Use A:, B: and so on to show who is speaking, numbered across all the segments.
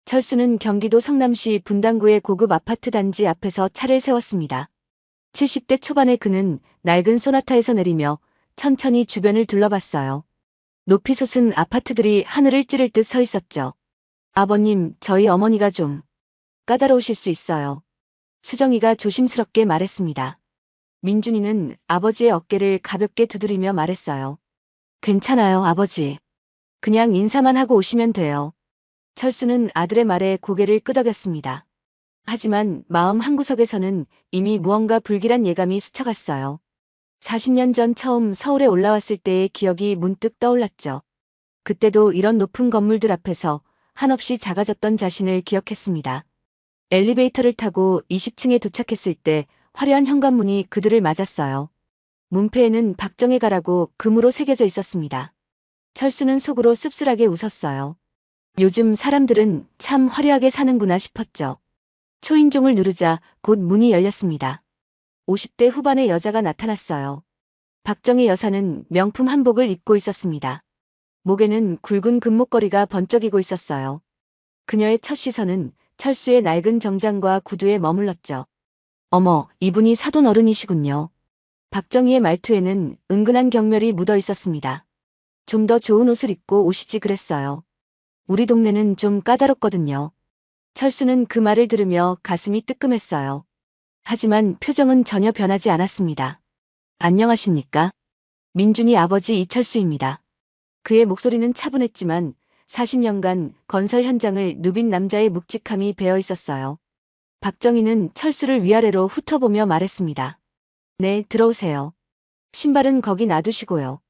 A: 철수는 경기도 성남시 분당구의 고급 아파트 단지 앞에서 차를 세웠습니다. 70대 초반의 그는 낡은 소나타에서 내리며 천천히 주변을 둘러봤어요. 높이 솟은 아파트들이 하늘을 찌를 듯 서 있었죠. 아버님, 저희 어머니가 좀 까다로우실 수 있어요. 수정이가 조심스럽게 말했습니다. 민준이는 아버지의 어깨를 가볍게 두드리며 말했어요. 괜찮아요, 아버지. 그냥 인사만 하고 오시면 돼요. 철수는 아들의 말에 고개를 끄덕였습니다. 하지만 마음 한구석에서는 이미 무언가 불길한 예감이 스쳐갔어요. 40년 전 처음 서울에 올라왔을 때의 기억이 문득 떠올랐죠. 그때도 이런 높은 건물들 앞에서 한없이 작아졌던 자신을 기억했습니다. 엘리베이터를 타고 20층에 도착했을 때 화려한 현관문이 그들을 맞았어요. 문패에는 박정혜 가라고 금으로 새겨져 있었습니다. 철수는 속으로 씁쓸하게 웃었어요. 요즘 사람들은 참 화려하게 사는구나 싶었죠. 초인종을 누르자 곧 문이 열렸습니다. 50대 후반의 여자가 나타났어요. 박정혜 여사는 명품 한복을 입고 있었습니다. 목에는 굵은 금목걸이가 번쩍이고 있었어요. 그녀의 첫 시선은 철수의 낡은 정장과 구두에 머물렀죠. 어머, 이분이 사돈 어른이시군요. 박정희의 말투에는 은근한 경멸이 묻어 있었습니다. 좀 더 좋은 옷을 입고 오시지 그랬어요. 우리 동네는 좀 까다롭거든요. 철수는 그 말을 들으며 가슴이 뜨끔했어요. 하지만 표정은 전혀 변하지 않았습니다. 안녕하십니까? 민준이 아버지 이철수입니다. 그의 목소리는 차분했지만 40년간 건설 현장을 누빈 남자의 묵직함이 배어 있었어요. 박정희는 철수를 위아래로 훑어보며 말했습니다. 네, 들어오세요. 신발은 거기 놔두시고요.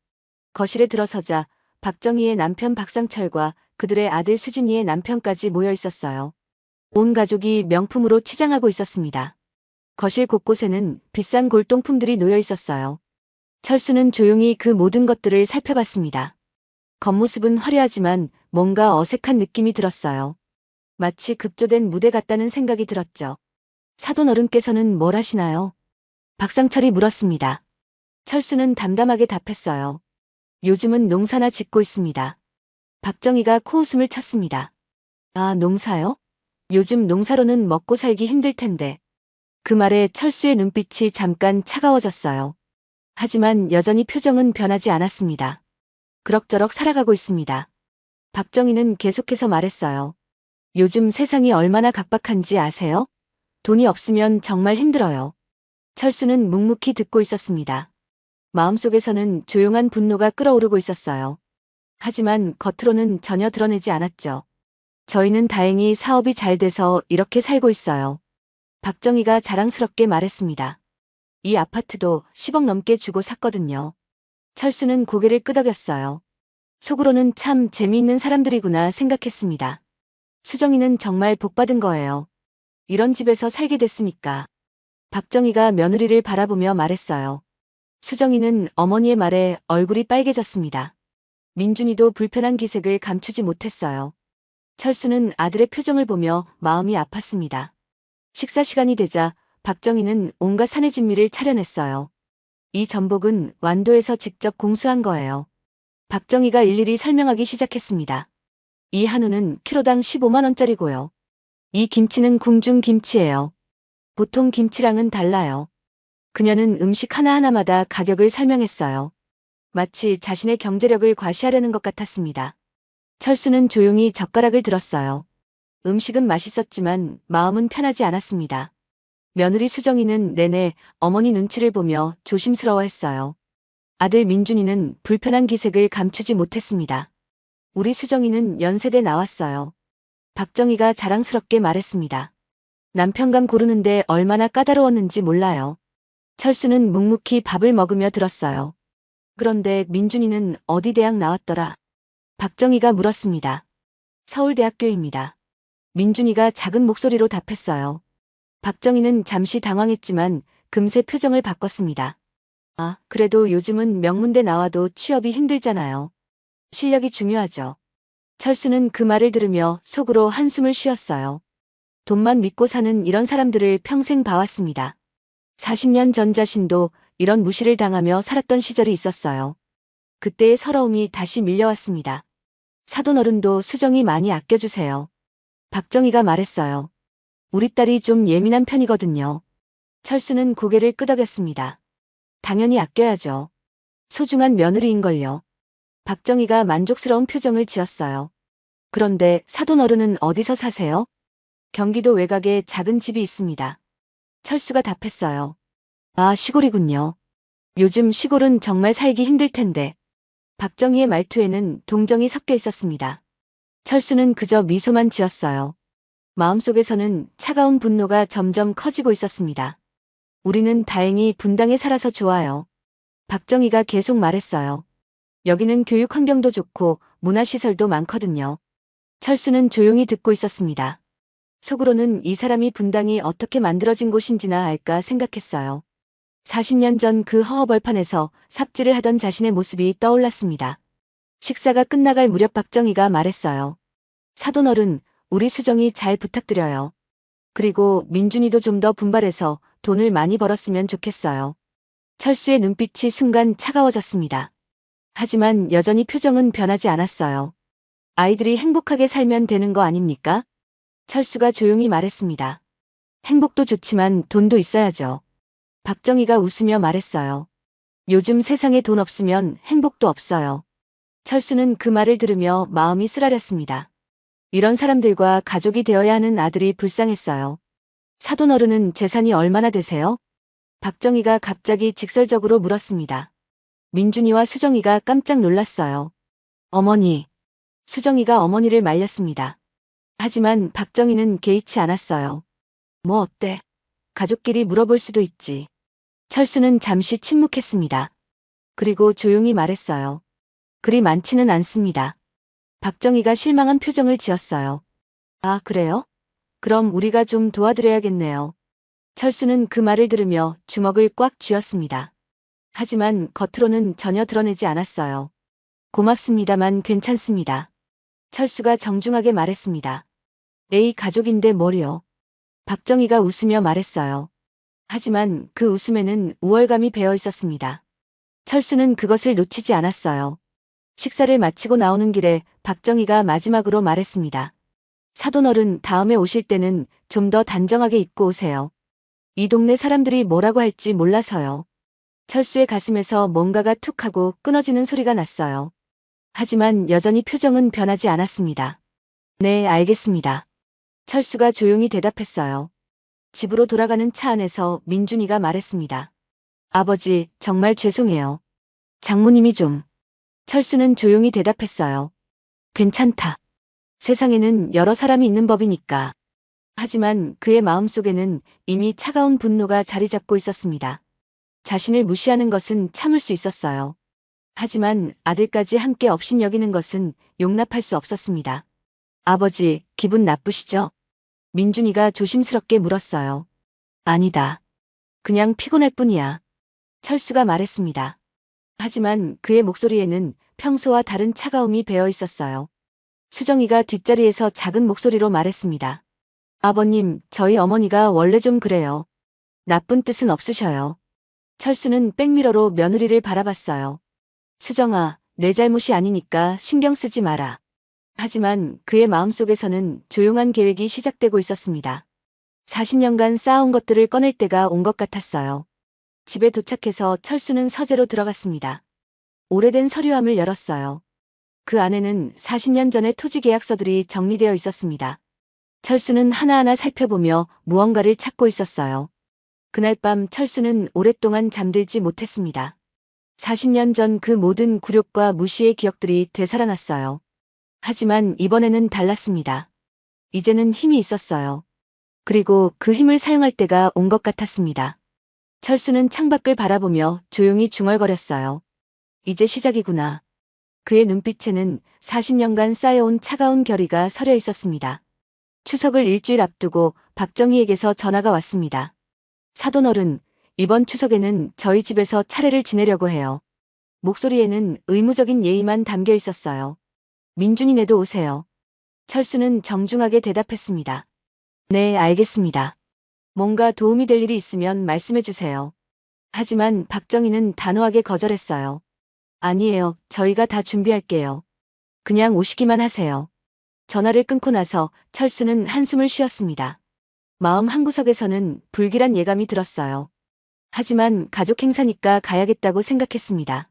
A: 거실에 들어서자 박정희의 남편 박상철과 그들의 아들 수진이의 남편까지 모여 있었어요. 온 가족이 명품으로 치장하고 있었습니다. 거실 곳곳에는 비싼 골동품들이 놓여 있었어요. 철수는 조용히 그 모든 것들을 살펴봤습니다. 겉모습은 화려하지만 뭔가 어색한 느낌이 들었어요. 마치 급조된 무대 같다는 생각이 들었죠. 사돈 어른께서는 뭘 하시나요? 박상철이 물었습니다. 철수는 담담하게 답했어요. 요즘은 농사나 짓고 있습니다. 박정희가 코웃음을 쳤습니다. 아, 농사요? 요즘 농사로는 먹고 살기 힘들 텐데. 그 말에 철수의 눈빛이 잠깐 차가워졌어요. 하지만 여전히 표정은 변하지 않았습니다. 그럭저럭 살아가고 있습니다. 박정희는 계속해서 말했어요. 요즘 세상이 얼마나 각박한지 아세요? 돈이 없으면 정말 힘들어요. 철수는 묵묵히 듣고 있었습니다. 마음속에서는 조용한 분노가 끓어오르고 있었어요. 하지만 겉으로는 전혀 드러내지 않았죠. 저희는 다행히 사업이 잘 돼서 이렇게 살고 있어요. 박정희가 자랑스럽게 말했습니다. 이 아파트도 10억 넘게 주고 샀거든요. 철수는 고개를 끄덕였어요. 속으로는 참 재미있는 사람들이구나 생각했습니다. 수정이는 정말 복받은 거예요. 이런 집에서 살게 됐으니까. 박정희가 며느리를 바라보며 말했어요. 수정이는 어머니의 말에 얼굴이 빨개졌습니다. 민준이도 불편한 기색을 감추지 못했어요. 철수는 아들의 표정을 보며 마음이 아팠습니다. 식사 시간이 되자 박정희는 온갖 산의 진미를 차려냈어요. 이 전복은 완도에서 직접 공수한 거예요. 박정희가 일일이 설명하기 시작했습니다. 이 한우는 키로당 15만 원짜리고요. 이 김치는 궁중 김치예요. 보통 김치랑은 달라요. 그녀는 음식 하나하나마다 가격을 설명했어요. 마치 자신의 경제력을 과시하려는 것 같았습니다. 철수는 조용히 젓가락을 들었어요. 음식은 맛있었지만 마음은 편하지 않았습니다. 며느리 수정이는 내내 어머니 눈치를 보며 조심스러워했어요. 아들 민준이는 불편한 기색을 감추지 못했습니다. 우리 수정이는 연세대 나왔어요. 박정희가 자랑스럽게 말했습니다. 남편감 고르는데 얼마나 까다로웠는지 몰라요. 철수는 묵묵히 밥을 먹으며 들었어요. 그런데 민준이는 어디 대학 나왔더라? 박정희가 물었습니다. 서울대학교입니다. 민준이가 작은 목소리로 답했어요. 박정희는 잠시 당황했지만 금세 표정을 바꿨습니다. 아, 그래도 요즘은 명문대 나와도 취업이 힘들잖아요. 실력이 중요하죠. 철수는 그 말을 들으며 속으로 한숨을 쉬었어요. 돈만 믿고 사는 이런 사람들을 평생 봐왔습니다. 40년 전 자신도 이런 무시를 당하며 살았던 시절이 있었어요. 그때의 서러움이 다시 밀려왔습니다. 사돈 어른도 수정이 많이 아껴주세요. 박정희가 말했어요. 우리 딸이 좀 예민한 편이거든요. 철수는 고개를 끄덕였습니다. 당연히 아껴야죠. 소중한 며느리인걸요. 박정희가 만족스러운 표정을 지었어요. 그런데 사돈 어른은 어디서 사세요? 경기도 외곽에 작은 집이 있습니다. 철수가 답했어요. 아, 시골이군요. 요즘 시골은 정말 살기 힘들 텐데. 박정희의 말투에는 동정이 섞여 있었습니다. 철수는 그저 미소만 지었어요. 마음속에서는 차가운 분노가 점점 커지고 있었습니다. 우리는 다행히 분당에 살아서 좋아요. 박정희가 계속 말했어요. 여기는 교육 환경도 좋고 문화시설도 많거든요. 철수는 조용히 듣고 있었습니다. 속으로는 이 사람이 분당이 어떻게 만들어진 곳인지나 알까 생각했어요. 40년 전 그 허허벌판에서 삽질을 하던 자신의 모습이 떠올랐습니다. 식사가 끝나갈 무렵 박정희가 말했어요. 사돈어른, 우리 수정이 잘 부탁드려요. 그리고 민준이도 좀 더 분발해서 돈을 많이 벌었으면 좋겠어요. 철수의 눈빛이 순간 차가워졌습니다. 하지만 여전히 표정은 변하지 않았어요. 아이들이 행복하게 살면 되는 거 아닙니까? 철수가 조용히 말했습니다. 행복도 좋지만 돈도 있어야죠. 박정희가 웃으며 말했어요. 요즘 세상에 돈 없으면 행복도 없어요. 철수는 그 말을 들으며 마음이 쓰라렸습니다. 이런 사람들과 가족이 되어야 하는 아들이 불쌍했어요. 사돈 어른은 재산이 얼마나 되세요? 박정희가 갑자기 직설적으로 물었습니다. 민준이와 수정이가 깜짝 놀랐어요. 어머니. 수정이가 어머니를 말렸습니다. 하지만 박정희는 개의치 않았어요. 뭐 어때? 가족끼리 물어볼 수도 있지. 철수는 잠시 침묵했습니다. 그리고 조용히 말했어요. 그리 많지는 않습니다. 박정희가 실망한 표정을 지었어요. 아, 그래요? 그럼 우리가 좀 도와드려야겠네요. 철수는 그 말을 들으며 주먹을 꽉 쥐었습니다. 하지만 겉으로는 전혀 드러내지 않았어요. 고맙습니다만 괜찮습니다. 철수가 정중하게 말했습니다. 에이, 가족인데 뭘요? 박정희가 웃으며 말했어요. 하지만 그 웃음에는 우월감이 배어 있었습니다. 철수는 그것을 놓치지 않았어요. 식사를 마치고 나오는 길에 박정희가 마지막으로 말했습니다. 사돈어른, 다음에 오실 때는 좀 더 단정하게 입고 오세요. 이 동네 사람들이 뭐라고 할지 몰라서요. 철수의 가슴에서 뭔가가 툭 하고 끊어지는 소리가 났어요. 하지만 여전히 표정은 변하지 않았습니다. 네, 알겠습니다. 철수가 조용히 대답했어요. 집으로 돌아가는 차 안에서 민준이가 말했습니다. 아버지, 정말 죄송해요. 장모님이 좀. 철수는 조용히 대답했어요. 괜찮다. 세상에는 여러 사람이 있는 법이니까. 하지만 그의 마음속에는 이미 차가운 분노가 자리 잡고 있었습니다. 자신을 무시하는 것은 참을 수 있었어요. 하지만 아들까지 함께 업신여기는 것은 용납할 수 없었습니다. 아버지, 기분 나쁘시죠? 민준이가 조심스럽게 물었어요. 아니다. 그냥 피곤할 뿐이야. 철수가 말했습니다. 하지만 그의 목소리에는 평소와 다른 차가움이 배어 있었어요. 수정이가 뒷자리에서 작은 목소리로 말했습니다. 아버님, 저희 어머니가 원래 좀 그래요. 나쁜 뜻은 없으셔요. 철수는 백미러로 며느리를 바라봤어요. 수정아, 내 잘못이 아니니까 신경 쓰지 마라. 하지만 그의 마음속에서는 조용한 계획이 시작되고 있었습니다. 40년간 쌓아온 것들을 꺼낼 때가 온 것 같았어요. 집에 도착해서 철수는 서재로 들어갔습니다. 오래된 서류함을 열었어요. 그 안에는 40년 전의 토지 계약서들이 정리되어 있었습니다. 철수는 하나하나 살펴보며 무언가를 찾고 있었어요. 그날 밤 철수는 오랫동안 잠들지 못했습니다. 40년 전 그 모든 굴욕과 무시의 기억들이 되살아났어요. 하지만 이번에는 달랐습니다. 이제는 힘이 있었어요. 그리고 그 힘을 사용할 때가 온 것 같았습니다. 철수는 창밖을 바라보며 조용히 중얼거렸어요. 이제 시작이구나. 그의 눈빛에는 40년간 쌓여온 차가운 결의가 서려 있었습니다. 추석을 일주일 앞두고 박정희에게서 전화가 왔습니다. 사돈어른, 이번 추석에는 저희 집에서 차례를 지내려고 해요. 목소리에는 의무적인 예의만 담겨 있었어요. 민준이네도 오세요. 철수는 정중하게 대답했습니다. 네, 알겠습니다. 뭔가 도움이 될 일이 있으면 말씀해 주세요. 하지만 박정희는 단호하게 거절했어요. 아니에요. 저희가 다 준비할게요. 그냥 오시기만 하세요. 전화를 끊고 나서 철수는 한숨을 쉬었습니다. 마음 한구석에서는 불길한 예감이 들었어요. 하지만 가족 행사니까 가야겠다고 생각했습니다.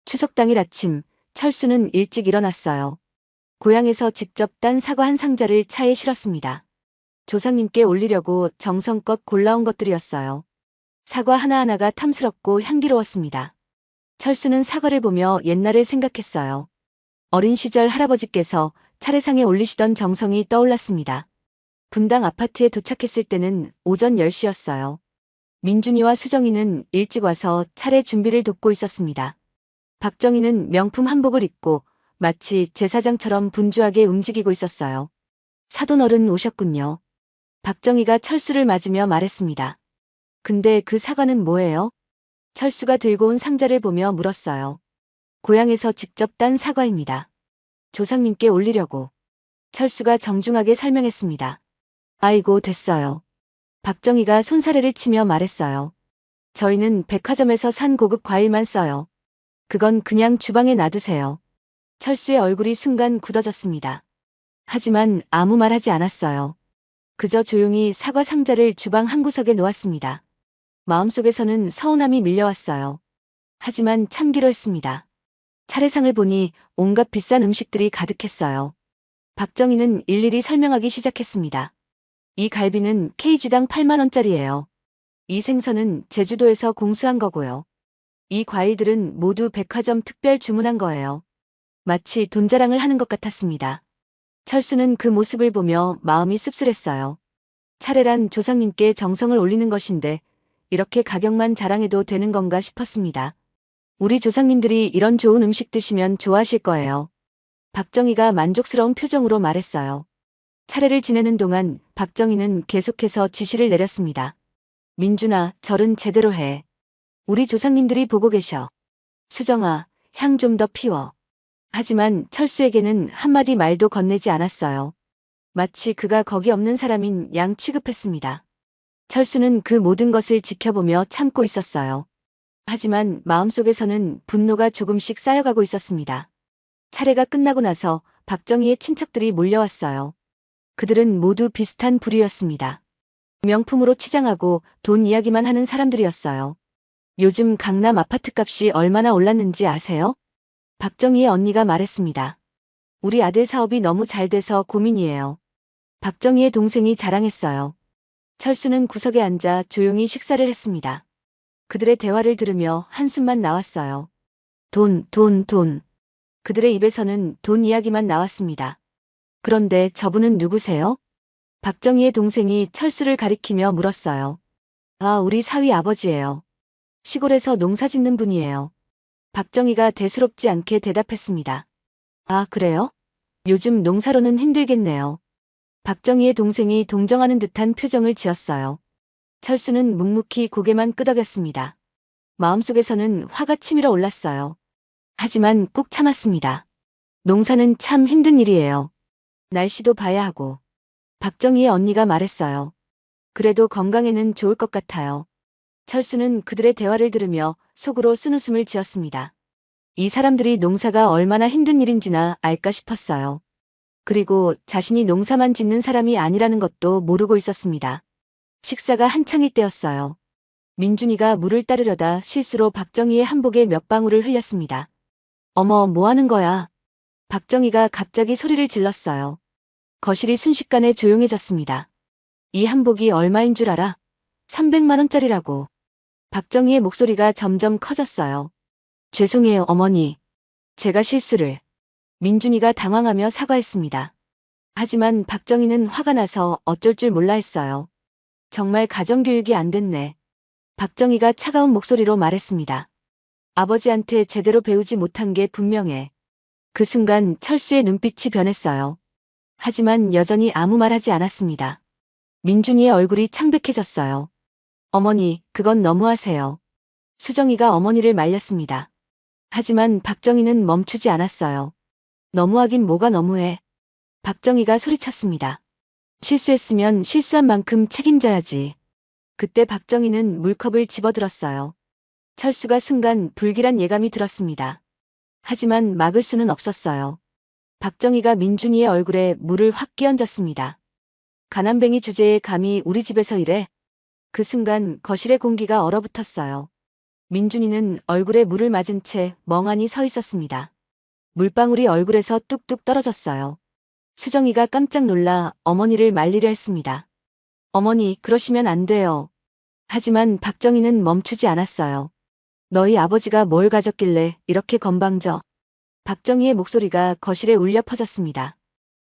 A: 추석 당일 아침, 철수는 일찍 일어났어요. 고향에서 직접 딴 사과 한 상자를 차에 실었습니다. 조상님께 올리려고 정성껏 골라온 것들이었어요. 사과 하나하나가 탐스럽고 향기로웠습니다. 철수는 사과를 보며 옛날을 생각했어요. 어린 시절 할아버지께서 차례상에 올리시던 정성이 떠올랐습니다. 분당 아파트에 도착했을 때는 오전 10시였어요. 민준이와 수정이는 일찍 와서 차례 준비를 돕고 있었습니다. 박정희는 명품 한복을 입고 마치 제사장처럼 분주하게 움직이고 있었어요. 사돈어른 오셨군요. 박정희가 철수를 맞으며 말했습니다. 근데 그 사과는 뭐예요? 철수가 들고 온 상자를 보며 물었어요. 고향에서 직접 딴 사과입니다. 조상님께 올리려고. 철수가 정중하게 설명했습니다. 아이고 됐어요. 박정희가 손사래를 치며 말했어요. 저희는 백화점에서 산 고급 과일만 써요. 그건 그냥 주방에 놔두세요. 철수의 얼굴이 순간 굳어졌습니다. 하지만 아무 말 하지 않았어요. 그저 조용히 사과 상자를 주방 한구석에 놓았습니다. 마음속에서는 서운함이 밀려왔어요. 하지만 참기로 했습니다. 차례상을 보니 온갖 비싼 음식들이 가득했어요. 박정희는 일일이 설명하기 시작했습니다. 이 갈비는 kg당 8만 원짜리예요. 이 생선은 제주도에서 공수한 거고요. 이 과일들은 모두 백화점 특별 주문한 거예요. 마치 돈 자랑을 하는 것 같았습니다. 철수는 그 모습을 보며 마음이 씁쓸했어요. 차례란 조상님께 정성을 올리는 것인데 이렇게 가격만 자랑해도 되는 건가 싶었습니다. 우리 조상님들이 이런 좋은 음식 드시면 좋아하실 거예요. 박정희가 만족스러운 표정으로 말했어요. 차례를 지내는 동안 박정희는 계속해서 지시를 내렸습니다. 민준아, 절은 제대로 해. 우리 조상님들이 보고 계셔. 수정아, 향 좀 더 피워. 하지만 철수에게는 한마디 말도 건네지 않았어요. 마치 그가 거기 없는 사람인 양 취급했습니다. 철수는 그 모든 것을 지켜보며 참고 있었어요. 하지만 마음속에서는 분노가 조금씩 쌓여가고 있었습니다. 차례가 끝나고 나서 박정희의 친척들이 몰려왔어요. 그들은 모두 비슷한 부류였습니다. 명품으로 치장하고 돈 이야기만 하는 사람들이었어요. 요즘 강남 아파트값이 얼마나 올랐는지 아세요? 박정희의 언니가 말했습니다. 우리 아들 사업이 너무 잘 돼서 고민이에요. 박정희의 동생이 자랑했어요. 철수는 구석에 앉아 조용히 식사를 했습니다. 그들의 대화를 들으며 한숨만 나왔어요. 돈. 그들의 입에서는 돈 이야기만 나왔습니다. 그런데 저분은 누구세요? 박정희의 동생이 철수를 가리키며 물었어요. 아, 우리 사위 아버지예요. 시골에서 농사 짓는 분이에요. 박정희가 대수롭지 않게 대답했습니다. 아, 그래요? 요즘 농사로는 힘들겠네요. 박정희의 동생이 동정하는 듯한 표정을 지었어요. 철수는 묵묵히 고개만 끄덕였습니다. 마음속에서는 화가 치밀어 올랐어요. 하지만 꾹 참았습니다. 농사는 참 힘든 일이에요. 날씨도 봐야 하고. 박정희의 언니가 말했어요. 그래도 건강에는 좋을 것 같아요. 철수는 그들의 대화를 들으며 속으로 쓴웃음을 지었습니다. 이 사람들이 농사가 얼마나 힘든 일인지나 알까 싶었어요. 그리고 자신이 농사만 짓는 사람이 아니라는 것도 모르고 있었습니다. 식사가 한창일 때였어요. 민준이가 물을 따르려다 실수로 박정희의 한복에 몇 방울을 흘렸습니다. 어머, 뭐 하는 거야? 박정희가 갑자기 소리를 질렀어요. 거실이 순식간에 조용해졌습니다. 이 한복이 얼마인 줄 알아? 300만 원짜리라고. 박정희의 목소리가 점점 커졌어요. 죄송해요, 어머니. 제가 실수를. 민준이가 당황하며 사과했습니다. 하지만 박정희는 화가 나서 어쩔 줄 몰라 했어요. 정말 가정교육이 안 됐네. 박정희가 차가운 목소리로 말했습니다. 아버지한테 제대로 배우지 못한 게 분명해. 그 순간 철수의 눈빛이 변했어요. 하지만 여전히 아무 말 하지 않았습니다. 민준이의 얼굴이 창백해졌어요. 어머니, 그건 너무하세요. 수정이가 어머니를 말렸습니다. 하지만 박정희는 멈추지 않았어요. 너무하긴 뭐가 너무해. 박정희가 소리쳤습니다. 실수했으면 실수한 만큼 책임져야지. 그때 박정희는 물컵을 집어들었어요. 철수가 순간 불길한 예감이 들었습니다. 하지만 막을 수는 없었어요. 박정희가 민준이의 얼굴에 물을 확 끼얹었습니다. 가난뱅이 주제에 감히 우리 집에서 이래? 그 순간 거실의 공기가 얼어붙었어요. 민준이는 얼굴에 물을 맞은 채 멍하니 서 있었습니다. 물방울이 얼굴에서 뚝뚝 떨어졌어요. 수정이가 깜짝 놀라 어머니를 말리려 했습니다. 어머니, 그러시면 안 돼요. 하지만 박정희는 멈추지 않았어요. 너희 아버지가 뭘 가졌길래 이렇게 건방져? 박정희의 목소리가 거실에 울려 퍼졌습니다.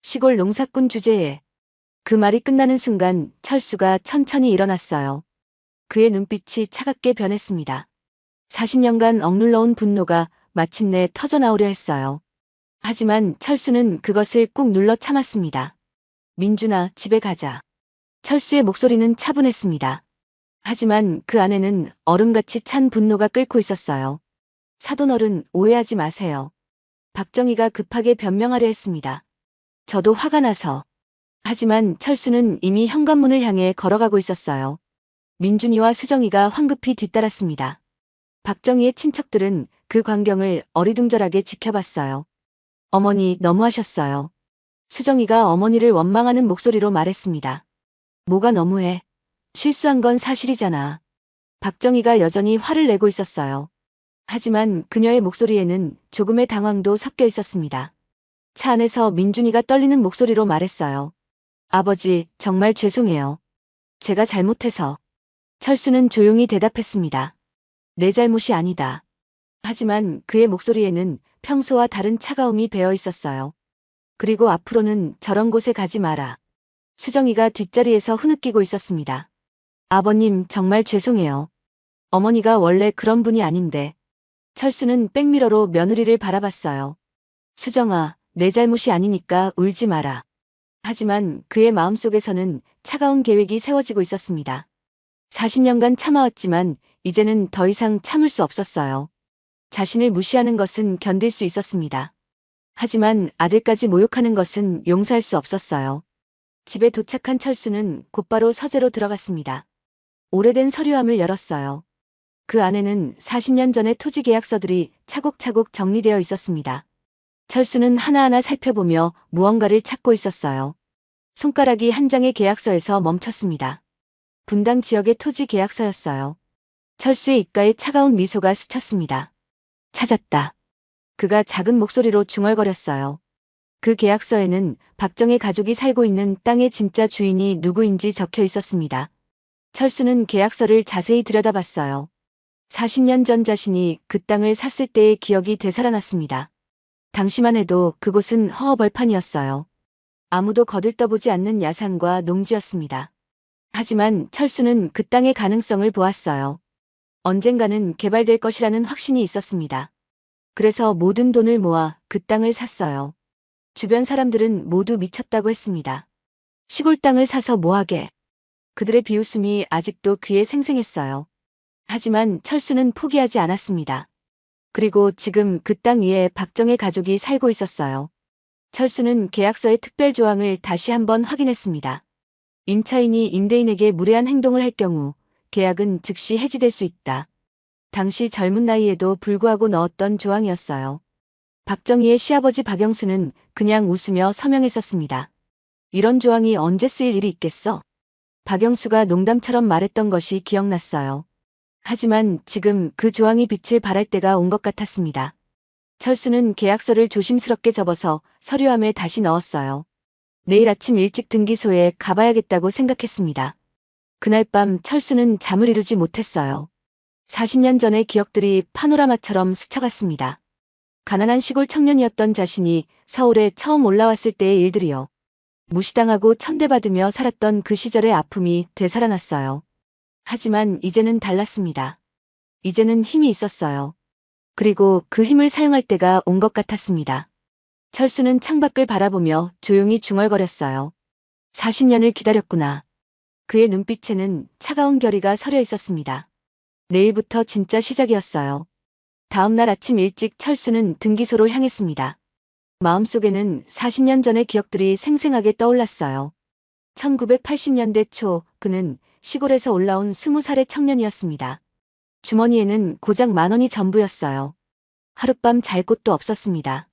A: 시골 농사꾼 주제에. 그 말이 끝나는 순간 철수가 천천히 일어났어요. 그의 눈빛이 차갑게 변했습니다. 40년간 억눌러온 분노가 마침내 터져나오려 했어요. 하지만 철수는 그것을 꾹 눌러 참았습니다. 민준아, 집에 가자. 철수의 목소리는 차분했습니다. 하지만 그 안에는 얼음같이 찬 분노가 끓고 있었어요. 사돈어른, 오해하지 마세요. 박정희가 급하게 변명하려 했습니다. 저도 화가 나서. 하지만 철수는 이미 현관문을 향해 걸어가고 있었어요. 민준이와 수정이가 황급히 뒤따랐습니다. 박정희의 친척들은 그 광경을 어리둥절하게 지켜봤어요. 어머니, 너무하셨어요. 수정이가 어머니를 원망하는 목소리로 말했습니다. 뭐가 너무해? 실수한 건 사실이잖아. 박정희가 여전히 화를 내고 있었어요. 하지만 그녀의 목소리에는 조금의 당황도 섞여 있었습니다. 차 안에서 민준이가 떨리는 목소리로 말했어요. 아버지, 정말 죄송해요. 제가 잘못해서. 철수는 조용히 대답했습니다. 내 잘못이 아니다. 하지만 그의 목소리에는 평소와 다른 차가움이 배어 있었어요. 그리고 앞으로는 저런 곳에 가지 마라. 수정이가 뒷자리에서 흐느끼고 있었습니다. 아버님, 정말 죄송해요. 어머니가 원래 그런 분이 아닌데. 철수는 백미러로 며느리를 바라봤어요. 수정아, 내 잘못이 아니니까 울지 마라. 하지만 그의 마음속에서는 차가운 계획이 세워지고 있었습니다. 40년간 참아왔지만 이제는 더 이상 참을 수 없었어요. 자신을 무시하는 것은 견딜 수 있었습니다. 하지만 아들까지 모욕하는 것은 용서할 수 없었어요. 집에 도착한 철수는 곧바로 서재로 들어갔습니다. 오래된 서류함을 열었어요. 그 안에는 40년 전의 토지 계약서들이 차곡차곡 정리되어 있었습니다. 철수는 하나하나 살펴보며 무언가를 찾고 있었어요. 손가락이 한 장의 계약서에서 멈췄습니다. 분당 지역의 토지 계약서였어요. 철수의 입가에 차가운 미소가 스쳤습니다. 찾았다. 그가 작은 목소리로 중얼거렸어요. 그 계약서에는 박정희 가족이 살고 있는 땅의 진짜 주인이 누구인지 적혀 있었습니다. 철수는 계약서를 자세히 들여다봤어요. 40년 전 자신이 그 땅을 샀을 때의 기억이 되살아났습니다. 당시만 해도 그곳은 허허벌판이었어요. 아무도 거들떠보지 않는 야산과 농지였습니다. 하지만 철수는 그 땅의 가능성을 보았어요. 언젠가는 개발될 것이라는 확신이 있었습니다. 그래서 모든 돈을 모아 그 땅을 샀어요. 주변 사람들은 모두 미쳤다고 했습니다. 시골 땅을 사서 뭐하게? 그들의 비웃음이 아직도 귀에 생생했어요. 하지만 철수는 포기하지 않았습니다. 그리고 지금 그 땅 위에 박정희 가족이 살고 있었어요. 철수는 계약서의 특별 조항을 다시 한번 확인했습니다. 임차인이 임대인에게 무례한 행동을 할 경우 계약은 즉시 해지될 수 있다. 당시 젊은 나이에도 불구하고 넣었던 조항이었어요. 박정희의 시아버지 박영수는 그냥 웃으며 서명했었습니다. 이런 조항이 언제 쓰일 일이 있겠어? 박영수가 농담처럼 말했던 것이 기억났어요. 하지만 지금 그 조항이 빛을 발할 때가 온 것 같았습니다. 철수는 계약서를 조심스럽게 접어서 서류함에 다시 넣었어요. 내일 아침 일찍 등기소에 가봐야겠다고 생각했습니다. 그날 밤 철수는 잠을 이루지 못했어요. 40년 전의 기억들이 파노라마처럼 스쳐갔습니다. 가난한 시골 청년이었던 자신이 서울에 처음 올라왔을 때의 일들이요. 무시당하고 천대받으며 살았던 그 시절의 아픔이 되살아났어요. 하지만 이제는 달랐습니다. 이제는 힘이 있었어요. 그리고 그 힘을 사용할 때가 온 것 같았습니다. 철수는 창밖을 바라보며 조용히 중얼거렸어요. 40년을 기다렸구나. 그의 눈빛에는 차가운 결의가 서려 있었습니다. 내일부터 진짜 시작이었어요. 다음 날 아침 일찍 철수는 등기소로 향했습니다. 마음속에는 40년 전의 기억들이 생생하게 떠올랐어요. 1980년대 초 그는 시골에서 올라온 20살의 청년이었습니다. 주머니에는 고작 10,000원이 전부였어요. 하룻밤 잘 곳도 없었습니다.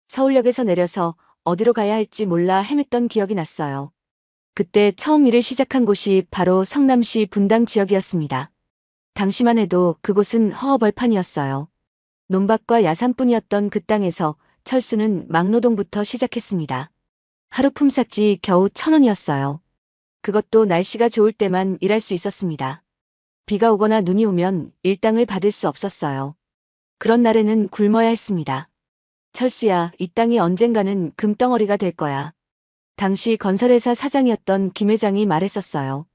A: 서울역에서 내려서 어디로 가야 할지 몰라 헤맸던 기억이 났어요. 그때 처음 일을 시작한 곳이 바로 성남시 분당 지역이었습니다. 당시만 해도 그곳은 허허벌판이었어요. 논밭과 야산뿐이었던 그 땅에서 철수는 막노동부터 시작했습니다. 하루 품삯이 겨우 1,000원이었어요. 그것도 날씨가 좋을 때만 일할 수 있었습니다. 비가 오거나 눈이 오면 일당을 받을 수 없었어요. 그런 날에는 굶어야 했습니다. 철수야, 이 땅이 언젠가는 금덩어리가 될 거야. 당시 건설회사 사장이었던 김 회장이 말했었어요.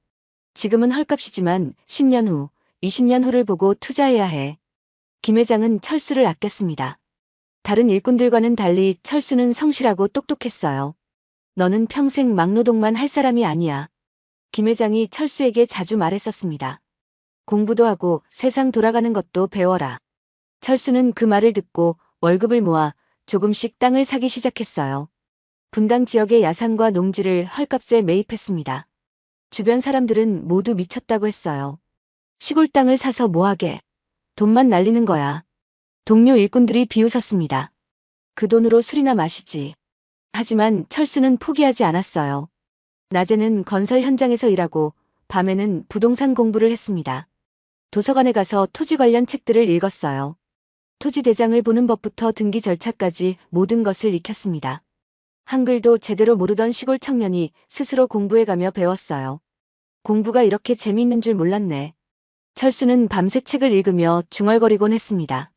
A: 지금은 헐값이지만 10년 후, 20년 후를 보고 투자해야 해. 김 회장은 철수를 아꼈습니다. 다른 일꾼들과는 달리 철수는 성실하고 똑똑했어요. 너는 평생 막노동만 할 사람이 아니야. 김 회장이 철수에게 자주 말했었습니다. 공부도 하고 세상 돌아가는 것도 배워라. 철수는 그 말을 듣고 월급을 모아 조금씩 땅을 사기 시작했어요. 분당 지역의 야산과 농지를 헐값에 매입했습니다. 주변 사람들은 모두 미쳤다고 했어요. 시골 땅을 사서 뭐하게? 돈만 날리는 거야. 동료 일꾼들이 비웃었습니다. 그 돈으로 술이나 마시지. 하지만 철수는 포기하지 않았어요. 낮에는 건설 현장에서 일하고 밤에는 부동산 공부를 했습니다. 도서관에 가서 토지 관련 책들을 읽었어요. 토지 대장을 보는 법부터 등기 절차까지 모든 것을 익혔습니다. 한글도 제대로 모르던 시골 청년이 스스로 공부해가며 배웠어요. 공부가 이렇게 재미있는 줄 몰랐네. 철수는 밤새 책을 읽으며 중얼거리곤 했습니다.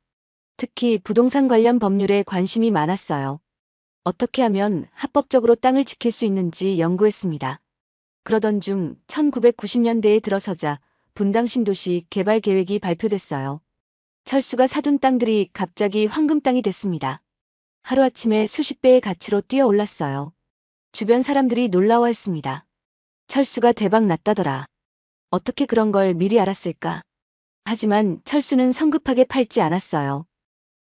A: 특히 부동산 관련 법률에 관심이 많았어요. 어떻게 하면 합법적으로 땅을 지킬 수 있는지 연구했습니다. 그러던 중 1990년대에 들어서자 분당 신도시 개발 계획이 발표됐어요. 철수가 사둔 땅들이 갑자기 황금 땅이 됐습니다. 하루아침에 수십 배의 가치로 뛰어올랐어요. 주변 사람들이 놀라워했습니다. 철수가 대박 났다더라. 어떻게 그런 걸 미리 알았을까? 하지만 철수는 성급하게 팔지 않았어요.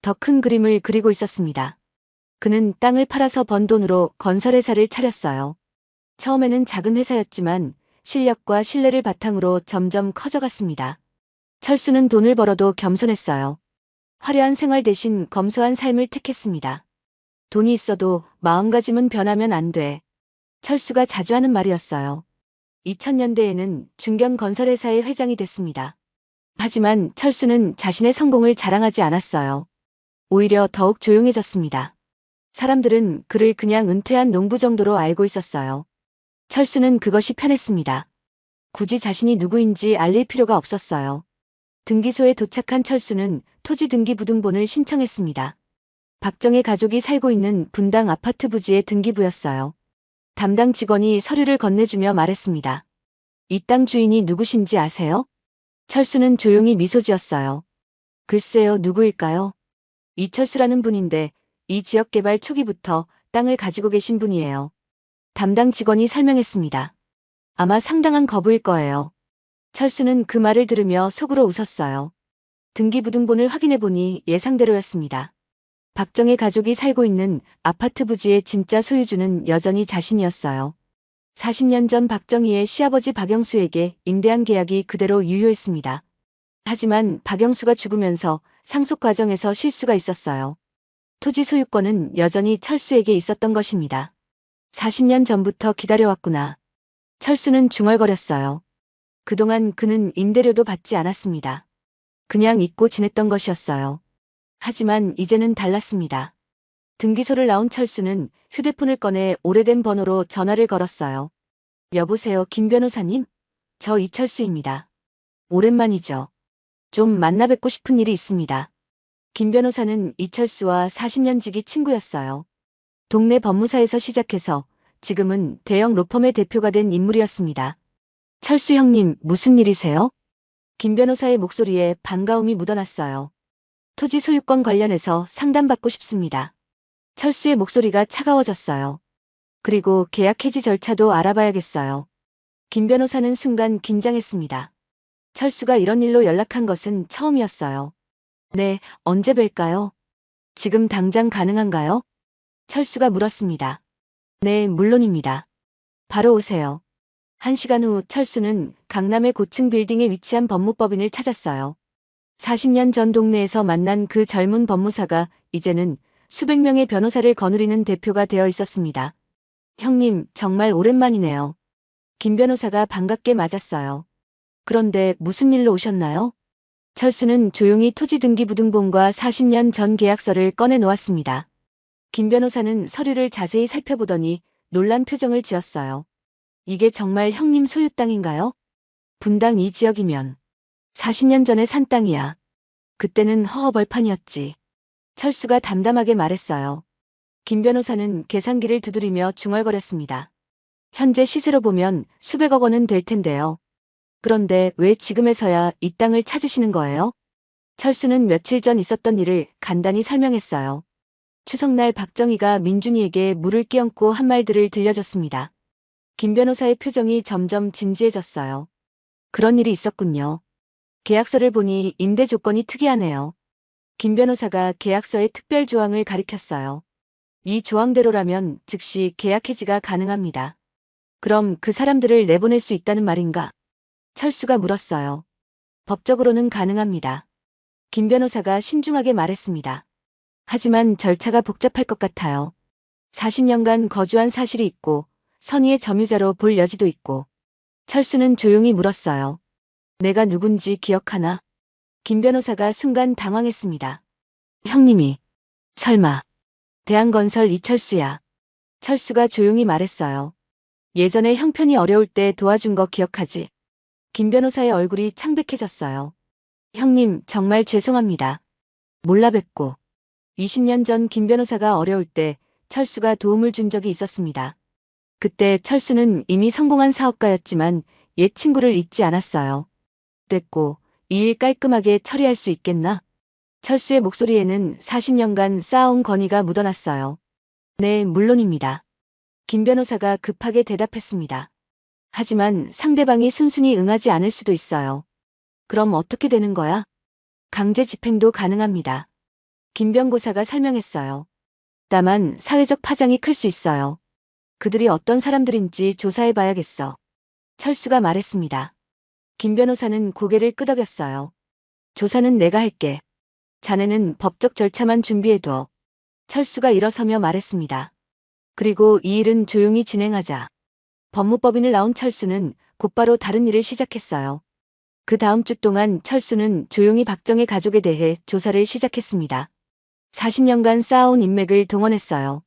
A: 더 큰 그림을 그리고 있었습니다. 그는 땅을 팔아서 번 돈으로 건설회사를 차렸어요. 처음에는 작은 회사였지만 실력과 신뢰를 바탕으로 점점 커져갔습니다. 철수는 돈을 벌어도 겸손했어요. 화려한 생활 대신 검소한 삶을 택했습니다. 돈이 있어도 마음가짐은 변하면 안 돼. 철수가 자주 하는 말이었어요. 2000년대에는 중견 건설회사의 회장이 됐습니다. 하지만 철수는 자신의 성공을 자랑하지 않았어요. 오히려 더욱 조용해졌습니다. 사람들은 그를 그냥 은퇴한 농부 정도로 알고 있었어요. 철수는 그것이 편했습니다. 굳이 자신이 누구인지 알릴 필요가 없었어요. 등기소에 도착한 철수는 토지 등기 부등본을 신청했습니다. 박정의 가족이 살고 있는 분당 아파트 부지의 등기부였어요. 담당 직원이 서류를 건네주며 말했습니다. 이 땅 주인이 누구신지 아세요? 철수는 조용히 미소 지었어요. 글쎄요, 누구일까요? 이철수라는 분인데 이 지역 개발 초기부터 땅을 가지고 계신 분이에요. 담당 직원이 설명했습니다. 아마 상당한 거부일 거예요. 철수는 그 말을 들으며 속으로 웃었어요. 등기부등본을 확인해보니 예상대로였습니다. 박정의 가족이 살고 있는 아파트 부지의 진짜 소유주는 여전히 자신이었어요. 40년 전 박정희의 시아버지 박영수에게 임대한 계약이 그대로 유효했습니다. 하지만 박영수가 죽으면서 상속 과정에서 실수가 있었어요. 토지 소유권은 여전히 철수에게 있었던 것입니다. 40년 전부터 기다려왔구나. 철수는 중얼거렸어요. 그동안 그는 임대료도 받지 않았습니다. 그냥 잊고 지냈던 것이었어요. 하지만 이제는 달랐습니다. 등기소를 나온 철수는 휴대폰을 꺼내 오래된 번호로 전화를 걸었어요. 여보세요, 김 변호사님? 저 이철수입니다. 오랜만이죠. 좀 만나 뵙고 싶은 일이 있습니다. 김 변호사는 이철수와 40년 지기 친구였어요. 동네 법무사에서 시작해서 지금은 대형 로펌의 대표가 된 인물이었습니다. 철수 형님, 무슨 일이세요? 김 변호사의 목소리에 반가움이 묻어났어요. 토지 소유권 관련해서 상담받고 싶습니다. 철수의 목소리가 차가워졌어요. 그리고 계약 해지 절차도 알아봐야겠어요. 김 변호사는 순간 긴장했습니다. 철수가 이런 일로 연락한 것은 처음이었어요. 네, 언제 뵐까요? 지금 당장 가능한가요? 철수가 물었습니다. 네, 물론입니다. 바로 오세요. 1시간 후 철수는 강남의 고층 빌딩에 위치한 법무법인을 찾았어요. 40년 전 동네에서 만난 그 젊은 법무사가 이제는 수백 명의 변호사를 거느리는 대표가 되어 있었습니다. 형님, 정말 오랜만이네요. 김 변호사가 반갑게 맞았어요. 그런데 무슨 일로 오셨나요? 철수는 조용히 토지등기부등본과 40년 전 계약서를 꺼내 놓았습니다. 김 변호사는 서류를 자세히 살펴보더니 놀란 표정을 지었어요. 이게 정말 형님 소유 땅인가요? 분당 이 지역이면 40년 전에 산 땅이야. 그때는 허허벌판이었지. 철수가 담담하게 말했어요. 김 변호사는 계산기를 두드리며 중얼거렸습니다. 현재 시세로 보면 수백억 원은 될 텐데요. 그런데 왜 지금에서야 이 땅을 찾으시는 거예요? 철수는 며칠 전 있었던 일을 간단히 설명했어요. 추석날 박정희가 민준이에게 물을 끼얹고 한 말들을 들려줬습니다. 김 변호사의 표정이 점점 진지해졌어요. 그런 일이 있었군요. 계약서를 보니 임대 조건이 특이하네요. 김 변호사가 계약서의 특별 조항을 가리켰어요. 이 조항대로라면 즉시 계약 해지가 가능합니다. 그럼 그 사람들을 내보낼 수 있다는 말인가? 철수가 물었어요. 법적으로는 가능합니다. 김 변호사가 신중하게 말했습니다. 하지만 절차가 복잡할 것 같아요. 40년간 거주한 사실이 있고 선의의 점유자로 볼 여지도 있고. 철수는 조용히 물었어요. 내가 누군지 기억하나? 김 변호사가 순간 당황했습니다. 형님이 설마 대한건설 이철수야. 철수가 조용히 말했어요. 예전에 형편이 어려울 때 도와준 거 기억하지? 김 변호사의 얼굴이 창백해졌어요. 형님, 정말 죄송합니다. 몰라 뵙고. 20년 전 김 변호사가 어려울 때 철수가 도움을 준 적이 있었습니다. 그때 철수는 이미 성공한 사업가였지만 옛 친구를 잊지 않았어요. 됐고, 이 일 깔끔하게 처리할 수 있겠나? 철수의 목소리에는 40년간 쌓아온 권위가 묻어났어요. 네, 물론입니다. 김 변호사가 급하게 대답했습니다. 하지만 상대방이 순순히 응하지 않을 수도 있어요. 그럼 어떻게 되는 거야? 강제 집행도 가능합니다. 김 변호사가 설명했어요. 다만 사회적 파장이 클 수 있어요. 그들이 어떤 사람들인지 조사해봐야겠어. 철수가 말했습니다. 김 변호사는 고개를 끄덕였어요. 조사는 내가 할게. 자네는 법적 절차만 준비해둬. 철수가 일어서며 말했습니다. 그리고 이 일은 조용히 진행하자. 법무법인을 나온 철수는 곧바로 다른 일을 시작했어요. 그 다음 주 동안 철수는 조용히 박정희 가족에 대해 조사를 시작했습니다. 40년간 쌓아온 인맥을 동원했어요.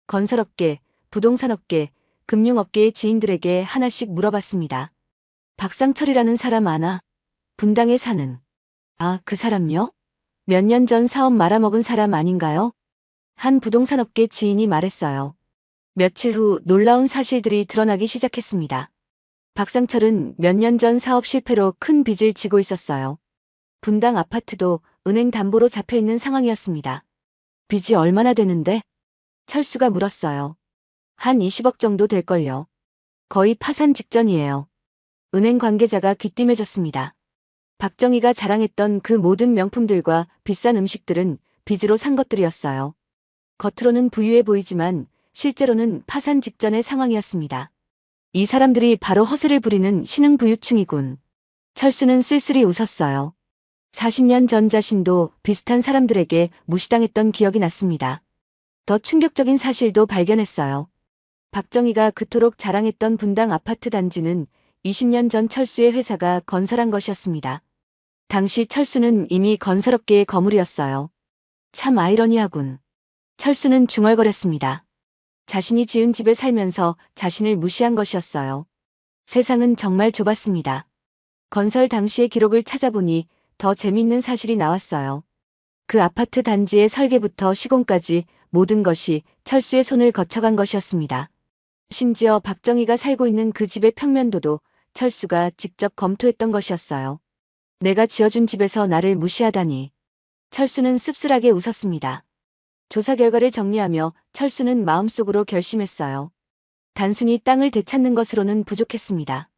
A: 건설업계, 부동산업계, 금융업계의 지인들에게 하나씩 물어봤습니다. 박상철이라는 사람 아나? 분당에 사는. 아, 그 사람요? 몇 년 전 사업 말아먹은 사람 아닌가요? 한 부동산업계 지인이 말했어요. 며칠 후 놀라운 사실들이 드러나기 시작했습니다. 박상철은 몇 년 전 사업 실패로 큰 빚을 지고 있었어요. 분당 아파트도 은행 담보로 잡혀있는 상황이었습니다. 빚이 얼마나 되는데? 철수가 물었어요. 한 20억 정도 될걸요. 거의 파산 직전이에요. 은행 관계자가 귀띔해줬습니다. 박정희가 자랑했던 그 모든 명품들과 비싼 음식들은 빚으로 산 것들이었어요. 겉으로는 부유해 보이지만 실제로는 파산 직전의 상황이었습니다. 이 사람들이 바로 허세를 부리는 신흥부유층이군. 철수는 쓸쓸히 웃었어요. 40년 전 자신도 비슷한 사람들에게 무시당했던 기억이 났습니다. 더 충격적인 사실도 발견했어요. 박정희가 그토록 자랑했던 분당 아파트 단지는 20년 전 철수의 회사가 건설한 것이었습니다. 당시 철수는 이미 건설업계의 거물이었어요. 참 아이러니하군. 철수는 중얼거렸습니다. 자신이 지은 집에 살면서 자신을 무시한 것이었어요. 세상은 정말 좁았습니다. 건설 당시의 기록을 찾아보니 더 재미있는 사실이 나왔어요. 그 아파트 단지의 설계부터 시공까지 모든 것이 철수의 손을 거쳐간 것이었습니다. 심지어 박정희가 살고 있는 그 집의 평면도도 철수가 직접 검토했던 것이었어요. 내가 지어준 집에서 나를 무시하다니. 철수는 씁쓸하게 웃었습니다. 조사 결과를 정리하며 철수는 마음속으로 결심했어요. 단순히 땅을 되찾는 것으로는 부족했습니다.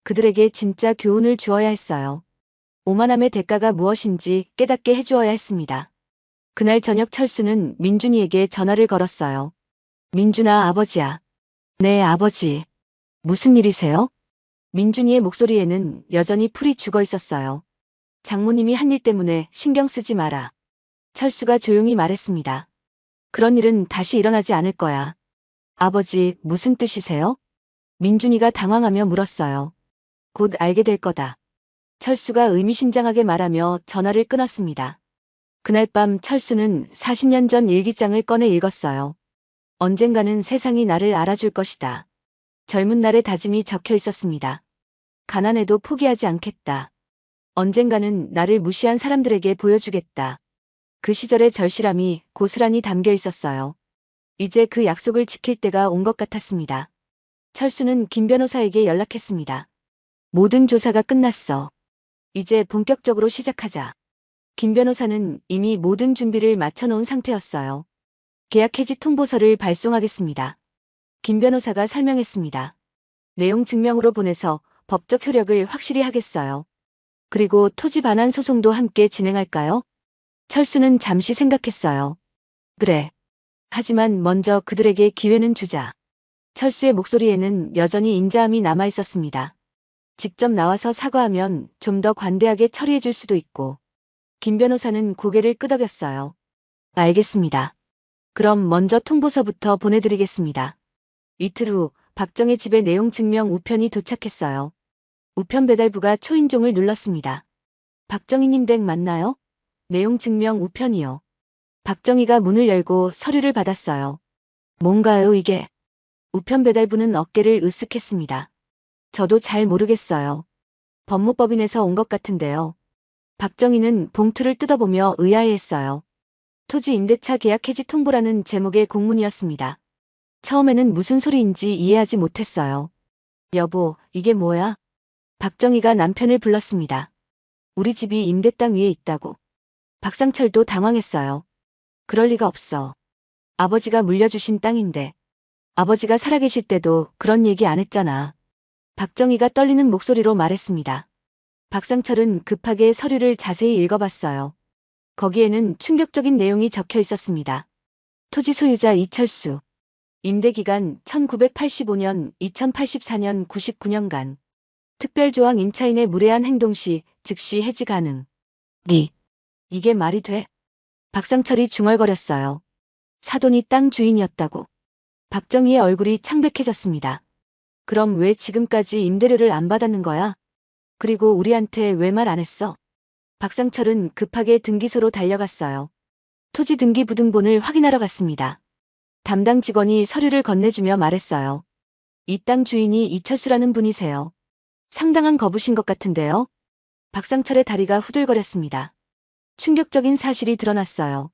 A: 그들에게 진짜 교훈을 주어야 했어요. 오만함의 대가가 무엇인지 깨닫게 해주어야 했습니다. 그날 저녁 철수는 민준이에게 전화를 걸었어요. 민준아, 아버지야. 네, 아버지. 무슨 일이세요? 민준이의 목소리에는 여전히 풀이 죽어 있었어요. 장모님이 한 일 때문에 신경 쓰지 마라. 철수가 조용히 말했습니다. 그런 일은 다시 일어나지 않을 거야. 아버지, 무슨 뜻이세요? 민준이가 당황하며 물었어요. 곧 알게 될 거다. 철수가 의미심장하게 말하며 전화를 끊었습니다. 그날 밤 철수는 40년 전 일기장을 꺼내 읽었어요. 언젠가는 세상이 나를 알아줄 것이다. 젊은 날의 다짐이 적혀 있었습니다. 가난해도 포기하지 않겠다. 언젠가는 나를 무시한 사람들에게 보여주겠다. 그 시절의 절실함이 고스란히 담겨 있었어요. 이제 그 약속을 지킬 때가 온 것 같았습니다. 철수는 김 변호사에게 연락했습니다. 모든 조사가 끝났어. 이제 본격적으로 시작하자. 김 변호사는 이미 모든 준비를 마쳐놓은 상태였어요. 계약 해지 통보서를 발송하겠습니다. 김 변호사가 설명했습니다. 내용 증명으로 보내서 법적 효력을 확실히 하겠어요. 그리고 토지 반환 소송도 함께 진행할까요? 철수는 잠시 생각했어요. 그래. 하지만 먼저 그들에게 기회는 주자. 철수의 목소리에는 여전히 인자함이 남아 있었습니다. 직접 나와서 사과하면 좀 더 관대하게 처리해 줄 수도 있고. 김 변호사는 고개를 끄덕였어요. 알겠습니다. 그럼 먼저 통보서부터 보내드리겠습니다. 이틀 후 박정의 집에 내용 증명 우편이 도착했어요. 우편 배달부가 초인종을 눌렀습니다. 박정희님 댁 맞나요? 내용 증명 우편이요. 박정희가 문을 열고 서류를 받았어요. 뭔가요 이게? 우편 배달부는 어깨를 으쓱했습니다. 저도 잘 모르겠어요. 법무법인에서 온 것 같은데요. 박정희는 봉투를 뜯어보며 의아해했어요. 토지 임대차 계약 해지 통보라는 제목의 공문이었습니다. 처음에는 무슨 소리인지 이해하지 못했어요. 여보, 이게 뭐야? 박정희가 남편을 불렀습니다. 우리 집이 임대 땅 위에 있다고. 박상철도 당황했어요. 그럴 리가 없어. 아버지가 물려주신 땅인데. 아버지가 살아계실 때도 그런 얘기 안 했잖아. 박정희가 떨리는 목소리로 말했습니다. 박상철은 급하게 서류를 자세히 읽어봤어요. 거기에는 충격적인 내용이 적혀 있었습니다. 토지 소유자 이철수. 임대기간 1985년 2084년 99년간. 특별조항 임차인의 무례한 행동 시 즉시 해지 가능. 이게 말이 돼? 박상철이 중얼거렸어요. 사돈이 땅 주인이었다고. 박정희의 얼굴이 창백해졌습니다. 그럼 왜 지금까지 임대료를 안 받았는 거야? 그리고 우리한테 왜 말 안 했어? 박상철은 급하게 등기소로 달려갔어요. 토지 등기 부등본을 확인하러 갔습니다. 담당 직원이 서류를 건네주며 말했어요. 이 땅 주인이 이철수라는 분이세요. 상당한 거부신 것 같은데요? 박상철의 다리가 후들거렸습니다. 충격적인 사실이 드러났어요.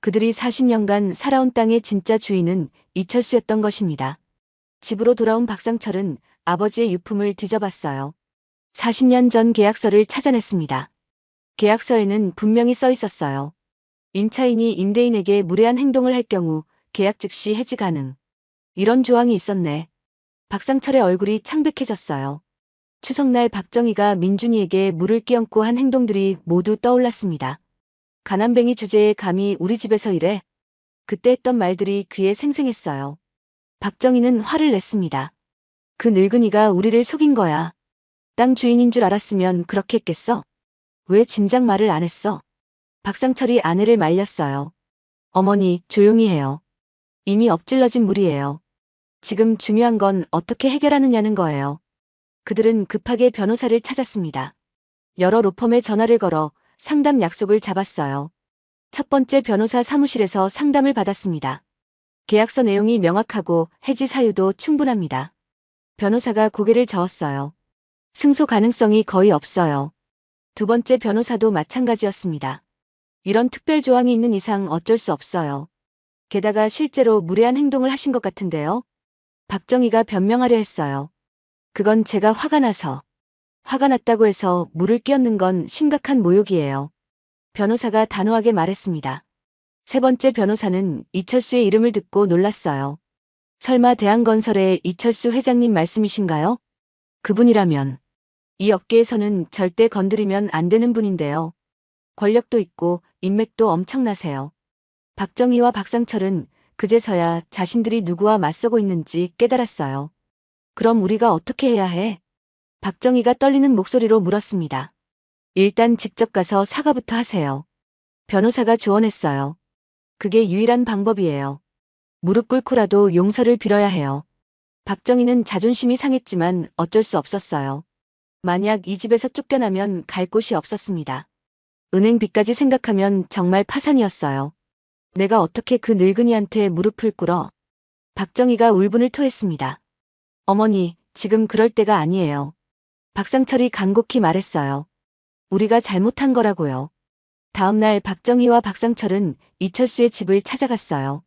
A: 그들이 40년간 살아온 땅의 진짜 주인은 이철수였던 것입니다. 집으로 돌아온 박상철은 아버지의 유품을 뒤져봤어요. 40년 전 계약서를 찾아냈습니다. 계약서에는 분명히 써 있었어요. 임차인이 임대인에게 무례한 행동을 할 경우 계약 즉시 해지 가능. 이런 조항이 있었네. 박상철의 얼굴이 창백해졌어요. 추석날 박정희가 민준이에게 물을 끼얹고 한 행동들이 모두 떠올랐습니다. 가난뱅이 주제에 감히 우리 집에서 이래? 그때 했던 말들이 귀에 생생했어요. 박정희는 화를 냈습니다. 그 늙은이가 우리를 속인 거야. 땅 주인인 줄 알았으면 그렇게 했겠어? 왜 진작 말을 안 했어? 박상철이 아내를 말렸어요. 어머니, 조용히 해요. 이미 엎질러진 물이에요. 지금 중요한 건 어떻게 해결하느냐는 거예요. 그들은 급하게 변호사를 찾았습니다. 여러 로펌에 전화를 걸어 상담 약속을 잡았어요. 첫 번째 변호사 사무실에서 상담을 받았습니다. 계약서 내용이 명확하고 해지 사유도 충분합니다. 변호사가 고개를 저었어요. 승소 가능성이 거의 없어요. 두 번째 변호사도 마찬가지였습니다. 이런 특별 조항이 있는 이상 어쩔 수 없어요. 게다가 실제로 무례한 행동을 하신 것 같은데요. 박정희가 변명하려 했어요. 그건 제가 화가 나서. 화가 났다고 해서 물을 끼얹는 건 심각한 모욕이에요. 변호사가 단호하게 말했습니다. 세 번째 변호사는 이철수의 이름을 듣고 놀랐어요. 설마 대한건설의 이철수 회장님 말씀이신가요? 그분이라면. 이 업계에서는 절대 건드리면 안 되는 분인데요. 권력도 있고 인맥도 엄청나세요. 박정희와 박상철은 그제서야 자신들이 누구와 맞서고 있는지 깨달았어요. 그럼 우리가 어떻게 해야 해? 박정희가 떨리는 목소리로 물었습니다. 일단 직접 가서 사과부터 하세요. 변호사가 조언했어요. 그게 유일한 방법이에요. 무릎 꿇고라도 용서를 빌어야 해요. 박정희는 자존심이 상했지만 어쩔 수 없었어요. 만약 이 집에서 쫓겨나면 갈 곳이 없었습니다. 은행 빚까지 생각하면 정말 파산이었어요. 내가 어떻게 그 늙은이한테 무릎을 꿇어? 박정희가 울분을 토했습니다. 어머니, 지금 그럴 때가 아니에요. 박상철이 간곡히 말했어요. 우리가 잘못한 거라고요. 다음 날 박정희와 박상철은 이철수의 집을 찾아갔어요.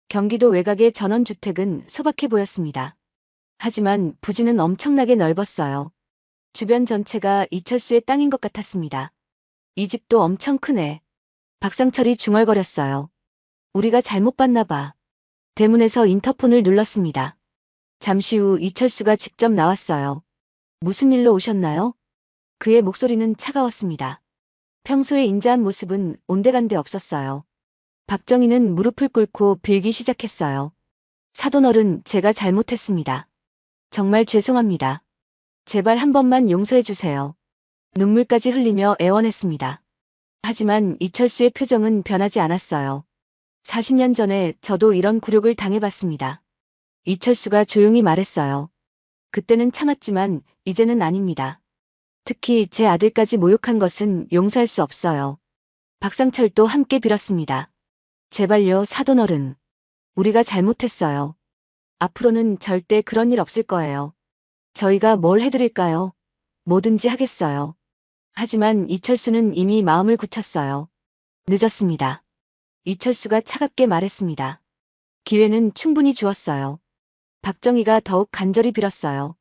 A: 경기도 외곽의 전원주택은 소박해 보였습니다. 하지만 부지는 엄청나게 넓었어요. 주변 전체가 이철수의 땅인 것 같았습니다. 이 집도 엄청 크네. 박상철이 중얼거렸어요. 우리가 잘못 봤나 봐. 대문에서 인터폰을 눌렀습니다. 잠시 후 이철수가 직접 나왔어요. 무슨 일로 오셨나요? 그의 목소리는 차가웠습니다. 평소의 인자한 모습은 온데간데 없었어요. 박정희는 무릎을 꿇고 빌기 시작했어요. 사돈어른, 제가 잘못했습니다. 정말 죄송합니다. 제발 한 번만 용서해 주세요. 눈물까지 흘리며 애원했습니다. 하지만 이철수의 표정은 변하지 않았어요. 40년 전에 저도 이런 굴욕을 당해봤습니다. 이철수가 조용히 말했어요. 그때는 참았지만 이제는 아닙니다. 특히 제 아들까지 모욕한 것은 용서할 수 없어요. 박상철도 함께 빌었습니다. 제발요, 사돈어른. 우리가 잘못했어요. 앞으로는 절대 그런 일 없을 거예요. 저희가 뭘 해드릴까요? 뭐든지 하겠어요. 하지만 이철수는 이미 마음을 굳혔어요. 늦었습니다. 이철수가 차갑게 말했습니다. 기회는 충분히 주었어요. 박정희가 더욱 간절히 빌었어요.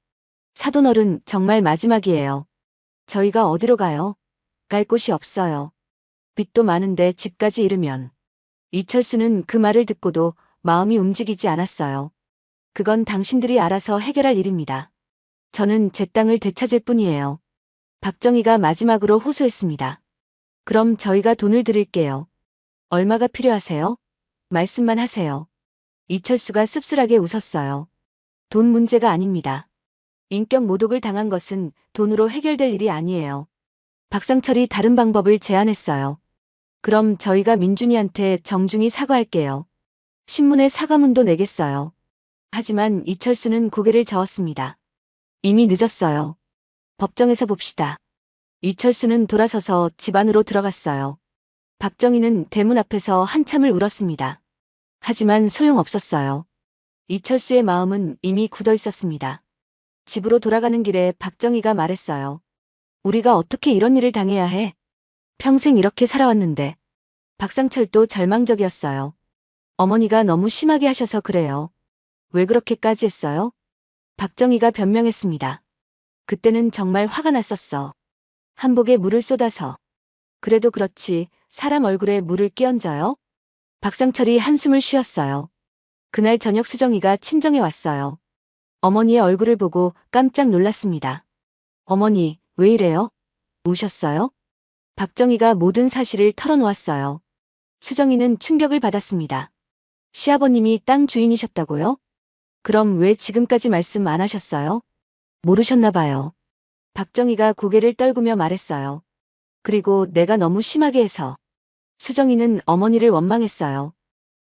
A: 사돈어른, 정말 마지막이에요. 저희가 어디로 가요? 갈 곳이 없어요. 빚도 많은데 집까지 잃으면. 이철수는 그 말을 듣고도 마음이 움직이지 않았어요. 그건 당신들이 알아서 해결할 일입니다. 저는 제 땅을 되찾을 뿐이에요. 박정희가 마지막으로 호소했습니다. 그럼 저희가 돈을 드릴게요. 얼마가 필요하세요? 말씀만 하세요. 이철수가 씁쓸하게 웃었어요. 돈 문제가 아닙니다. 인격 모독을 당한 것은 돈으로 해결될 일이 아니에요. 박상철이 다른 방법을 제안했어요. 그럼 저희가 민준이한테 정중히 사과할게요. 신문에 사과문도 내겠어요. 하지만 이철수는 고개를 저었습니다. 이미 늦었어요. 법정에서 봅시다. 이철수는 돌아서서 집 안으로 들어갔어요. 박정희는 대문 앞에서 한참을 울었습니다. 하지만 소용없었어요. 이철수의 마음은 이미 굳어 있었습니다. 집으로 돌아가는 길에 박정희가 말했어요. 우리가 어떻게 이런 일을 당해야 해? 평생 이렇게 살아왔는데. 박상철도 절망적이었어요. 어머니가 너무 심하게 하셔서 그래요. 왜 그렇게까지 했어요? 박정희가 변명했습니다. 그때는 정말 화가 났었어. 한복에 물을 쏟아서. 그래도 그렇지 사람 얼굴에 물을 끼얹어요? 박상철이 한숨을 쉬었어요. 그날 저녁 수정이가 친정에 왔어요. 어머니의 얼굴을 보고 깜짝 놀랐습니다. 어머니, 왜 이래요? 우셨어요? 박정희가 모든 사실을 털어놓았어요. 수정이는 충격을 받았습니다. 시아버님이 땅 주인이셨다고요? 그럼 왜 지금까지 말씀 안 하셨어요? 모르셨나 봐요. 박정희가 고개를 떨구며 말했어요. 그리고 내가 너무 심하게 해서. 수정이는 어머니를 원망했어요.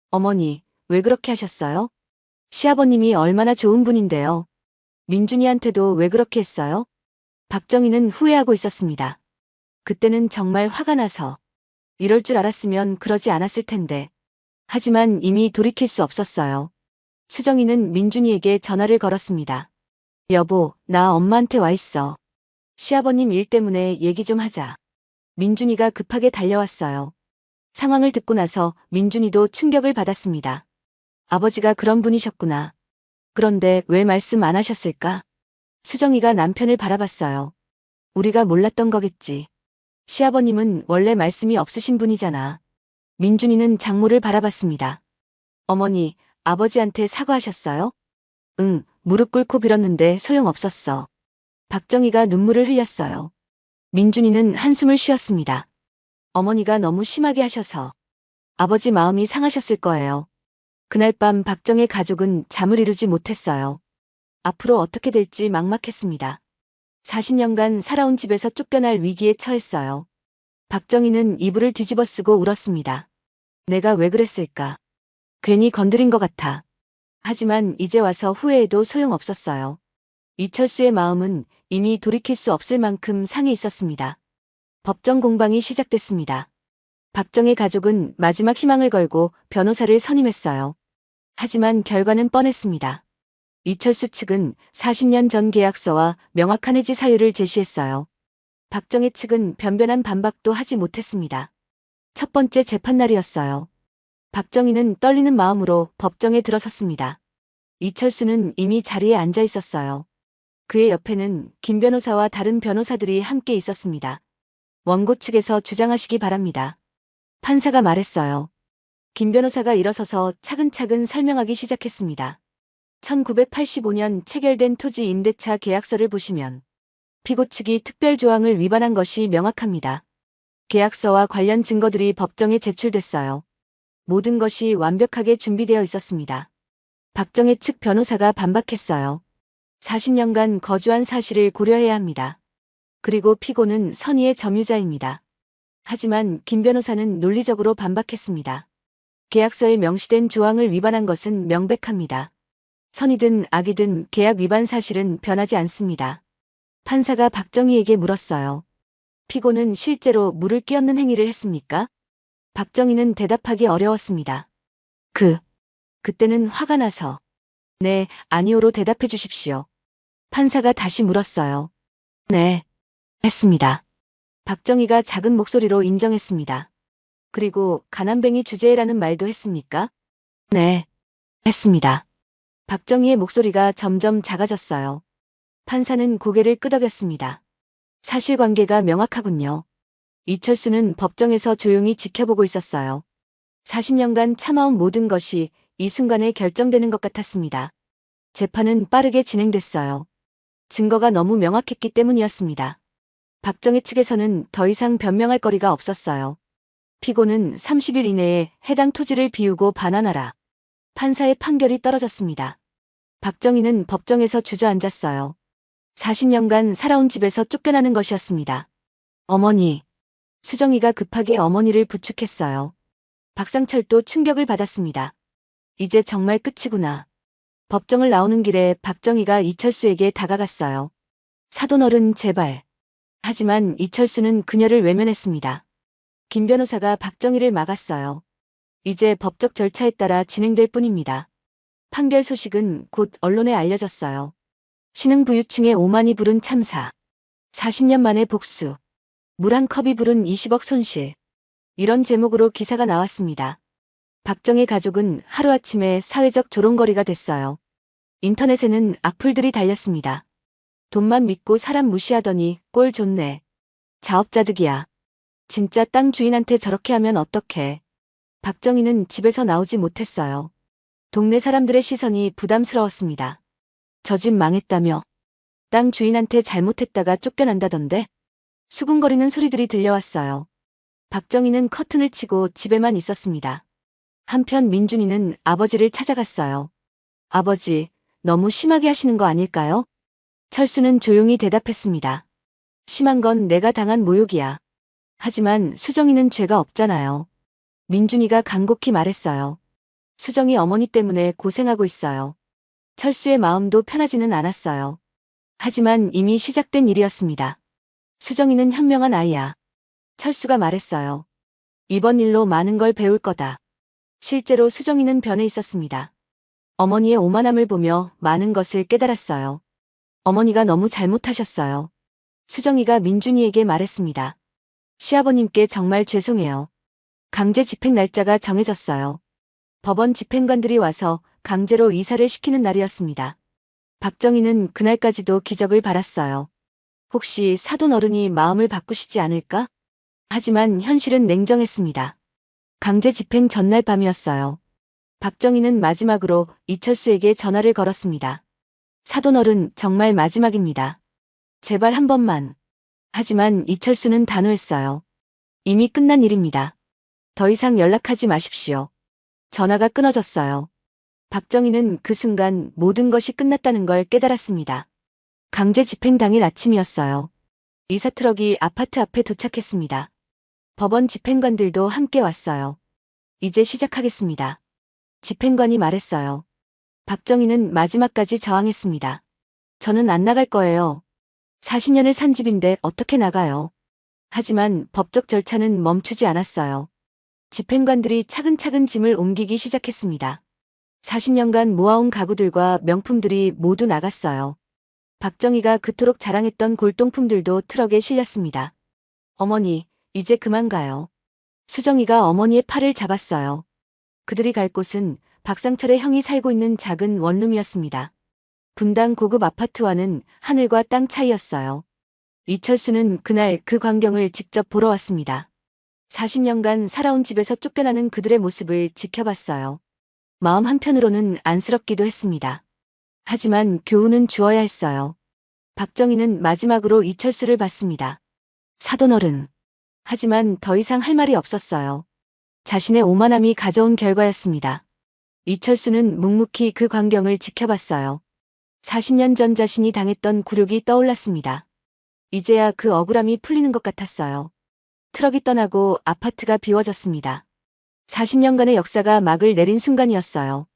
A: 어머니, 왜 그렇게 하셨어요? 시아버님이 얼마나 좋은 분인데요. 민준이한테도 왜 그렇게 했어요? 박정희는 후회하고 있었습니다. 그때는 정말 화가 나서. 이럴 줄 알았으면 그러지 않았을 텐데. 하지만 이미 돌이킬 수 없었어요. 수정이는 민준이에게 전화를 걸었습니다. 여보, 나 엄마한테 와 있어. 시아버님 일 때문에 얘기 좀 하자. 민준이가 급하게 달려왔어요. 상황을 듣고 나서 민준이도 충격을 받았습니다. 아버지가 그런 분이셨구나. 그런데 왜 말씀 안 하셨을까? 수정이가 남편을 바라봤어요. 우리가 몰랐던 거겠지. 시아버님은 원래 말씀이 없으신 분이잖아. 민준이는 장모를 바라봤습니다. 어머니, 아버지한테 사과하셨어요? 응, 무릎 꿇고 빌었는데 소용없었어. 박정희가 눈물을 흘렸어요. 민준이는 한숨을 쉬었습니다. 어머니가 너무 심하게 하셔서 아버지 마음이 상하셨을 거예요. 그날 밤 박정의 가족은 잠을 이루지 못했어요. 앞으로 어떻게 될지 막막했습니다. 40년간 살아온 집에서 쫓겨날 위기에 처했어요. 박정희는 이불을 뒤집어 쓰고 울었습니다. 내가 왜 그랬을까? 괜히 건드린 것 같아. 하지만 이제 와서 후회해도 소용없었어요. 이철수의 마음은 이미 돌이킬 수 없을 만큼 상해 있었습니다. 법정 공방이 시작됐습니다. 박정의 가족은 마지막 희망을 걸고 변호사를 선임했어요. 하지만 결과는 뻔했습니다. 이철수 측은 40년 전 계약서와 명확한 해지 사유를 제시했어요. 박정희 측은 변변한 반박도 하지 못했습니다. 첫 번째 재판날이었어요. 박정희는 떨리는 마음으로 법정에 들어섰습니다. 이철수는 이미 자리에 앉아 있었어요. 그의 옆에는 김 변호사와 다른 변호사들이 함께 있었습니다. 원고 측에서 주장하시기 바랍니다. 판사가 말했어요. 김 변호사가 일어서서 차근차근 설명하기 시작했습니다. 1985년 체결된 토지 임대차 계약서를 보시면 피고 측이 특별조항을 위반한 것이 명확합니다. 계약서와 관련 증거들이 법정에 제출됐어요. 모든 것이 완벽하게 준비되어 있었습니다. 박정희 측 변호사가 반박했어요. 40년간 거주한 사실을 고려해야 합니다. 그리고 피고는 선의의 점유자입니다. 하지만 김 변호사는 논리적으로 반박했습니다. 계약서에 명시된 조항을 위반한 것은 명백합니다. 선이든 악이든 계약 위반 사실은 변하지 않습니다. 판사가 박정희에게 물었어요. 피고는 실제로 물을 끼얹는 행위를 했습니까? 박정희는 대답하기 어려웠습니다. 그때는 화가 나서. 네, 아니오로 대답해 주십시오. 판사가 다시 물었어요. 네, 했습니다. 박정희가 작은 목소리로 인정했습니다. 그리고 가난뱅이 주제라는 말도 했습니까? 네, 했습니다. 박정희의 목소리가 점점 작아졌어요. 판사는 고개를 끄덕였습니다. 사실관계가 명확하군요. 이철수는 법정에서 조용히 지켜보고 있었어요. 40년간 참아온 모든 것이 이 순간에 결정되는 것 같았습니다. 재판은 빠르게 진행됐어요. 증거가 너무 명확했기 때문이었습니다. 박정희 측에서는 더 이상 변명할 거리가 없었어요. 피고는 30일 이내에 해당 토지를 비우고 반환하라. 판사의 판결이 떨어졌습니다. 박정희는 법정에서 주저앉았어요. 40년간 살아온 집에서 쫓겨나는 것이었습니다. 어머니. 수정이가 급하게 어머니를 부축했어요. 박상철도 충격을 받았습니다. 이제 정말 끝이구나. 법정을 나오는 길에 박정희가 이철수에게 다가갔어요. 사돈어른 제발. 하지만 이철수는 그녀를 외면했습니다. 김 변호사가 박정희를 막았어요. 이제 법적 절차에 따라 진행될 뿐입니다. 판결 소식은 곧 언론에 알려졌어요. 신흥부유층의 오만이 부른 참사. 40년 만에 복수. 물 한 컵이 부른 20억 손실. 이런 제목으로 기사가 나왔습니다. 박정희 가족은 하루아침에 사회적 조롱거리가 됐어요. 인터넷에는 악플들이 달렸습니다. 돈만 믿고 사람 무시하더니 꼴 좋네. 자업자득이야. 진짜 땅 주인한테 저렇게 하면 어떡해. 박정희는 집에서 나오지 못했어요. 동네 사람들의 시선이 부담스러웠습니다. 저 집 망했다며. 땅 주인한테 잘못했다가 쫓겨난다던데. 수군거리는 소리들이 들려왔어요. 박정희는 커튼을 치고 집에만 있었습니다. 한편 민준이는 아버지를 찾아갔어요. 아버지, 너무 심하게 하시는 거 아닐까요? 철수는 조용히 대답했습니다. 심한 건 내가 당한 모욕이야. 하지만 수정이는 죄가 없잖아요. 민준이가 간곡히 말했어요. 수정이 어머니 때문에 고생하고 있어요. 철수의 마음도 편하지는 않았어요. 하지만 이미 시작된 일이었습니다. 수정이는 현명한 아이야. 철수가 말했어요. 이번 일로 많은 걸 배울 거다. 실제로 수정이는 변해 있었습니다. 어머니의 오만함을 보며 많은 것을 깨달았어요. 어머니가 너무 잘못하셨어요. 수정이가 민준이에게 말했습니다. 시아버님께 정말 죄송해요. 강제 집행 날짜가 정해졌어요. 법원 집행관들이 와서 강제로 이사를 시키는 날이었습니다. 박정희는 그날까지도 기적을 바랐어요. 혹시 사돈어른이 마음을 바꾸시지 않을까? 하지만 현실은 냉정했습니다. 강제 집행 전날 밤이었어요. 박정희는 마지막으로 이철수에게 전화를 걸었습니다. 사돈어른 정말 마지막입니다. 제발 한 번만. 하지만 이철수는 단호했어요. 이미 끝난 일입니다. 더 이상 연락하지 마십시오. 전화가 끊어졌어요. 박정희는 그 순간 모든 것이 끝났다는 걸 깨달았습니다. 강제 집행 당일 아침이었어요. 이사트럭이 아파트 앞에 도착했습니다. 법원 집행관들도 함께 왔어요. 이제 시작하겠습니다. 집행관이 말했어요. 박정희는 마지막까지 저항했습니다. 저는 안 나갈 거예요. 40년을 산 집인데 어떻게 나가요? 하지만 법적 절차는 멈추지 않았어요. 집행관들이 차근차근 짐을 옮기기 시작했습니다. 40년간 모아온 가구들과 명품들이 모두 나갔어요. 박정희가 그토록 자랑했던 골동품들도 트럭에 실렸습니다. 어머니, 이제 그만 가요. 수정이가 어머니의 팔을 잡았어요. 그들이 갈 곳은 박상철의 형이 살고 있는 작은 원룸이었습니다. 분당 고급 아파트와는 하늘과 땅 차이였어요. 이철수는 그날 그 광경을 직접 보러 왔습니다. 40년간 살아온 집에서 쫓겨나는 그들의 모습을 지켜봤어요. 마음 한편으로는 안쓰럽기도 했습니다. 하지만 교훈은 주어야 했어요. 박정희는 마지막으로 이철수를 봤습니다. 사돈어른. 하지만 더 이상 할 말이 없었어요. 자신의 오만함이 가져온 결과였습니다. 이철수는 묵묵히 그 광경을 지켜봤어요. 40년 전 자신이 당했던 굴욕이 떠올랐습니다. 이제야 그 억울함이 풀리는 것 같았어요. 트럭이 떠나고 아파트가 비워졌습니다. 40년간의 역사가 막을 내린 순간이었어요.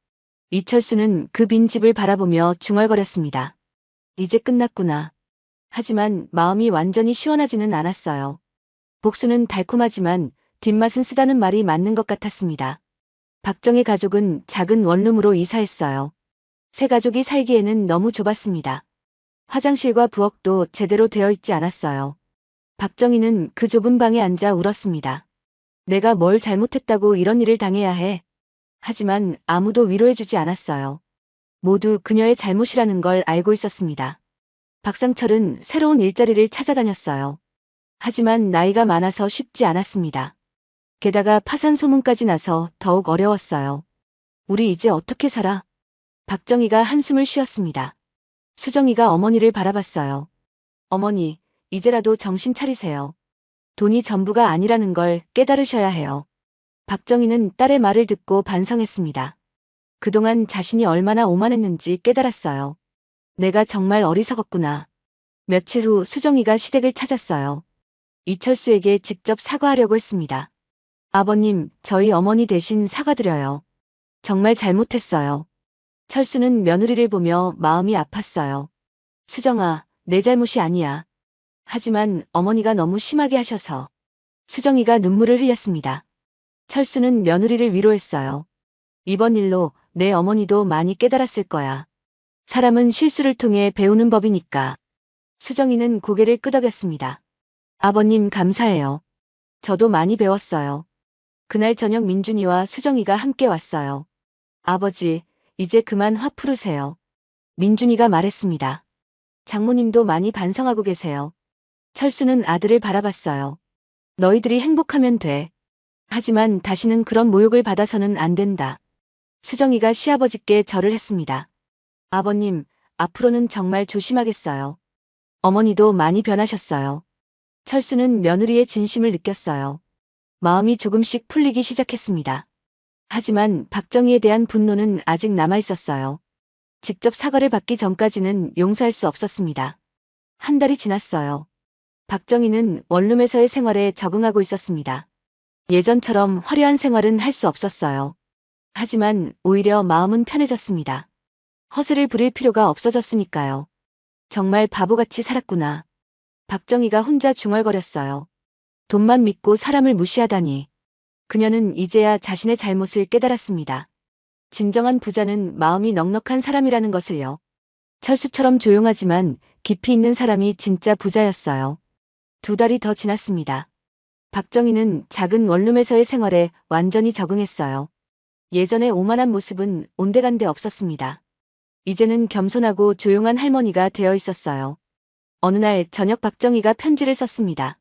A: 이철수는 그 빈 집을 바라보며 중얼거렸습니다. 이제 끝났구나. 하지만 마음이 완전히 시원하지는 않았어요. 복수는 달콤하지만 뒷맛은 쓰다는 말이 맞는 것 같았습니다. 박정희 가족은 작은 원룸으로 이사했어요. 세 가족이 살기에는 너무 좁았습니다. 화장실과 부엌도 제대로 되어 있지 않았어요. 박정희는 그 좁은 방에 앉아 울었습니다. 내가 뭘 잘못했다고 이런 일을 당해야 해. 하지만 아무도 위로해주지 않았어요. 모두 그녀의 잘못이라는 걸 알고 있었습니다. 박상철은 새로운 일자리를 찾아다녔어요. 하지만 나이가 많아서 쉽지 않았습니다. 게다가 파산 소문까지 나서 더욱 어려웠어요. 우리 이제 어떻게 살아? 박정희가 한숨을 쉬었습니다. 수정이가 어머니를 바라봤어요. 어머니, 이제라도 정신 차리세요. 돈이 전부가 아니라는 걸 깨달으셔야 해요. 박정희는 딸의 말을 듣고 반성했습니다. 그동안 자신이 얼마나 오만했는지 깨달았어요. 내가 정말 어리석었구나. 며칠 후 수정이가 시댁을 찾았어요. 이철수에게 직접 사과하려고 했습니다. 아버님, 저희 어머니 대신 사과드려요. 정말 잘못했어요. 철수는 며느리를 보며 마음이 아팠어요. 수정아, 내 잘못이 아니야. 하지만 어머니가 너무 심하게 하셔서. 수정이가 눈물을 흘렸습니다. 철수는 며느리를 위로했어요. 이번 일로 내 어머니도 많이 깨달았을 거야. 사람은 실수를 통해 배우는 법이니까. 수정이는 고개를 끄덕였습니다. 아버님 감사해요. 저도 많이 배웠어요. 그날 저녁 민준이와 수정이가 함께 왔어요. 아버지, 이제 그만 화 푸르세요. 민준이가 말했습니다. 장모님도 많이 반성하고 계세요. 철수는 아들을 바라봤어요. 너희들이 행복하면 돼. 하지만 다시는 그런 모욕을 받아서는 안 된다. 수정이가 시아버지께 절을 했습니다. 아버님, 앞으로는 정말 조심하겠어요. 어머니도 많이 변하셨어요. 철수는 며느리의 진심을 느꼈어요. 마음이 조금씩 풀리기 시작했습니다. 하지만 박정희에 대한 분노는 아직 남아있었어요. 직접 사과를 받기 전까지는 용서할 수 없었습니다. 한 달이 지났어요. 박정희는 원룸에서의 생활에 적응하고 있었습니다. 예전처럼 화려한 생활은 할 수 없었어요. 하지만 오히려 마음은 편해졌습니다. 허세를 부릴 필요가 없어졌으니까요. 정말 바보같이 살았구나. 박정희가 혼자 중얼거렸어요. 돈만 믿고 사람을 무시하다니. 그녀는 이제야 자신의 잘못을 깨달았습니다. 진정한 부자는 마음이 넉넉한 사람이라는 것을요. 철수처럼 조용하지만 깊이 있는 사람이 진짜 부자였어요. 2달이 더 지났습니다. 박정희는 작은 원룸에서의 생활에 완전히 적응했어요. 예전의 오만한 모습은 온데간데 없었습니다. 이제는 겸손하고 조용한 할머니가 되어 있었어요. 어느 날 저녁 박정희가 편지를 썼습니다.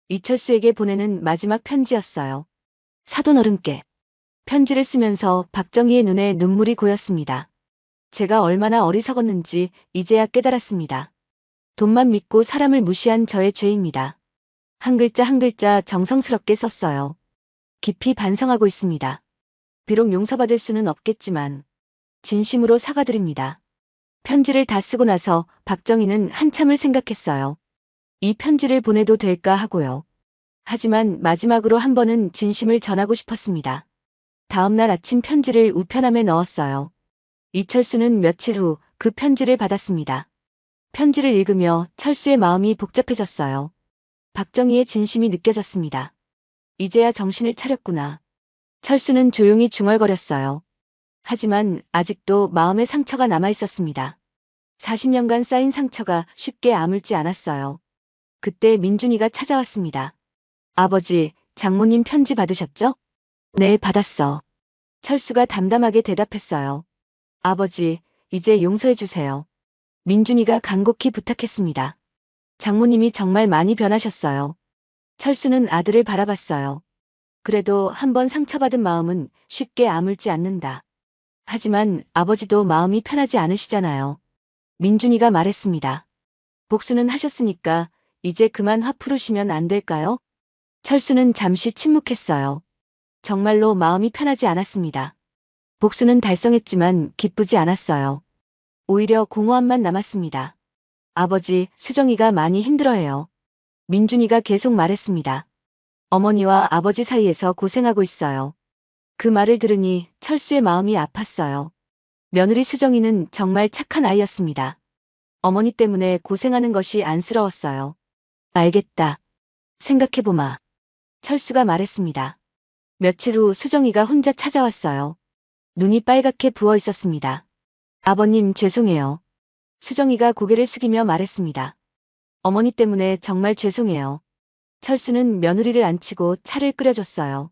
A: 이철수에게 보내는 마지막 편지였어요. 사돈어른께. 편지를 쓰면서 박정희의 눈에 눈물이 고였습니다. 제가 얼마나 어리석었는지 이제야 깨달았습니다. 돈만 믿고 사람을 무시한 저의 죄입니다. 한 글자 한 글자 정성스럽게 썼어요. 깊이 반성하고 있습니다. 비록 용서받을 수는 없겠지만 진심으로 사과드립니다. 편지를 다 쓰고 나서 박정희는 한참을 생각했어요. 이 편지를 보내도 될까 하고요. 하지만 마지막으로 한 번은 진심을 전하고 싶었습니다. 다음날 아침 편지를 우편함에 넣었어요. 이철수는 며칠 후 그 편지를 받았습니다. 편지를 읽으며 철수의 마음이 복잡해졌어요. 박정희의 진심이 느껴졌습니다. 이제야 정신을 차렸구나. 철수는 조용히 중얼거렸어요. 하지만 아직도 마음의 상처가 남아 있었습니다. 40년간 쌓인 상처가 쉽게 아물지 않았어요. 그때 민준이가 찾아왔습니다. 아버지, 장모님 편지 받으셨죠? 네, 받았어. 철수가 담담하게 대답했어요. 아버지, 이제 용서해 주세요. 민준이가 간곡히 부탁했습니다. 장모님이 정말 많이 변하셨어요. 철수는 아들을 바라봤어요. 그래도 한번 상처받은 마음은 쉽게 아물지 않는다. 하지만 아버지도 마음이 편하지 않으시잖아요. 민준이가 말했습니다. 복수는 하셨으니까 이제 그만 화 푸르시면 안 될까요? 철수는 잠시 침묵했어요. 정말로 마음이 편하지 않았습니다. 복수는 달성했지만 기쁘지 않았어요. 오히려 공허함만 남았습니다. 아버지, 수정이가 많이 힘들어해요. 민준이가 계속 말했습니다. 어머니와 아버지 사이에서 고생하고 있어요. 그 말을 들으니 철수의 마음이 아팠어요. 며느리 수정이는 정말 착한 아이였습니다. 어머니 때문에 고생하는 것이 안쓰러웠어요. 알겠다. 생각해보마. 철수가 말했습니다. 며칠 후 수정이가 혼자 찾아왔어요. 눈이 빨갛게 부어 있었습니다. 아버님, 죄송해요. 수정이가 고개를 숙이며 말했습니다. 어머니 때문에 정말 죄송해요. 철수는 며느리를 안치고 차를 끓여줬어요.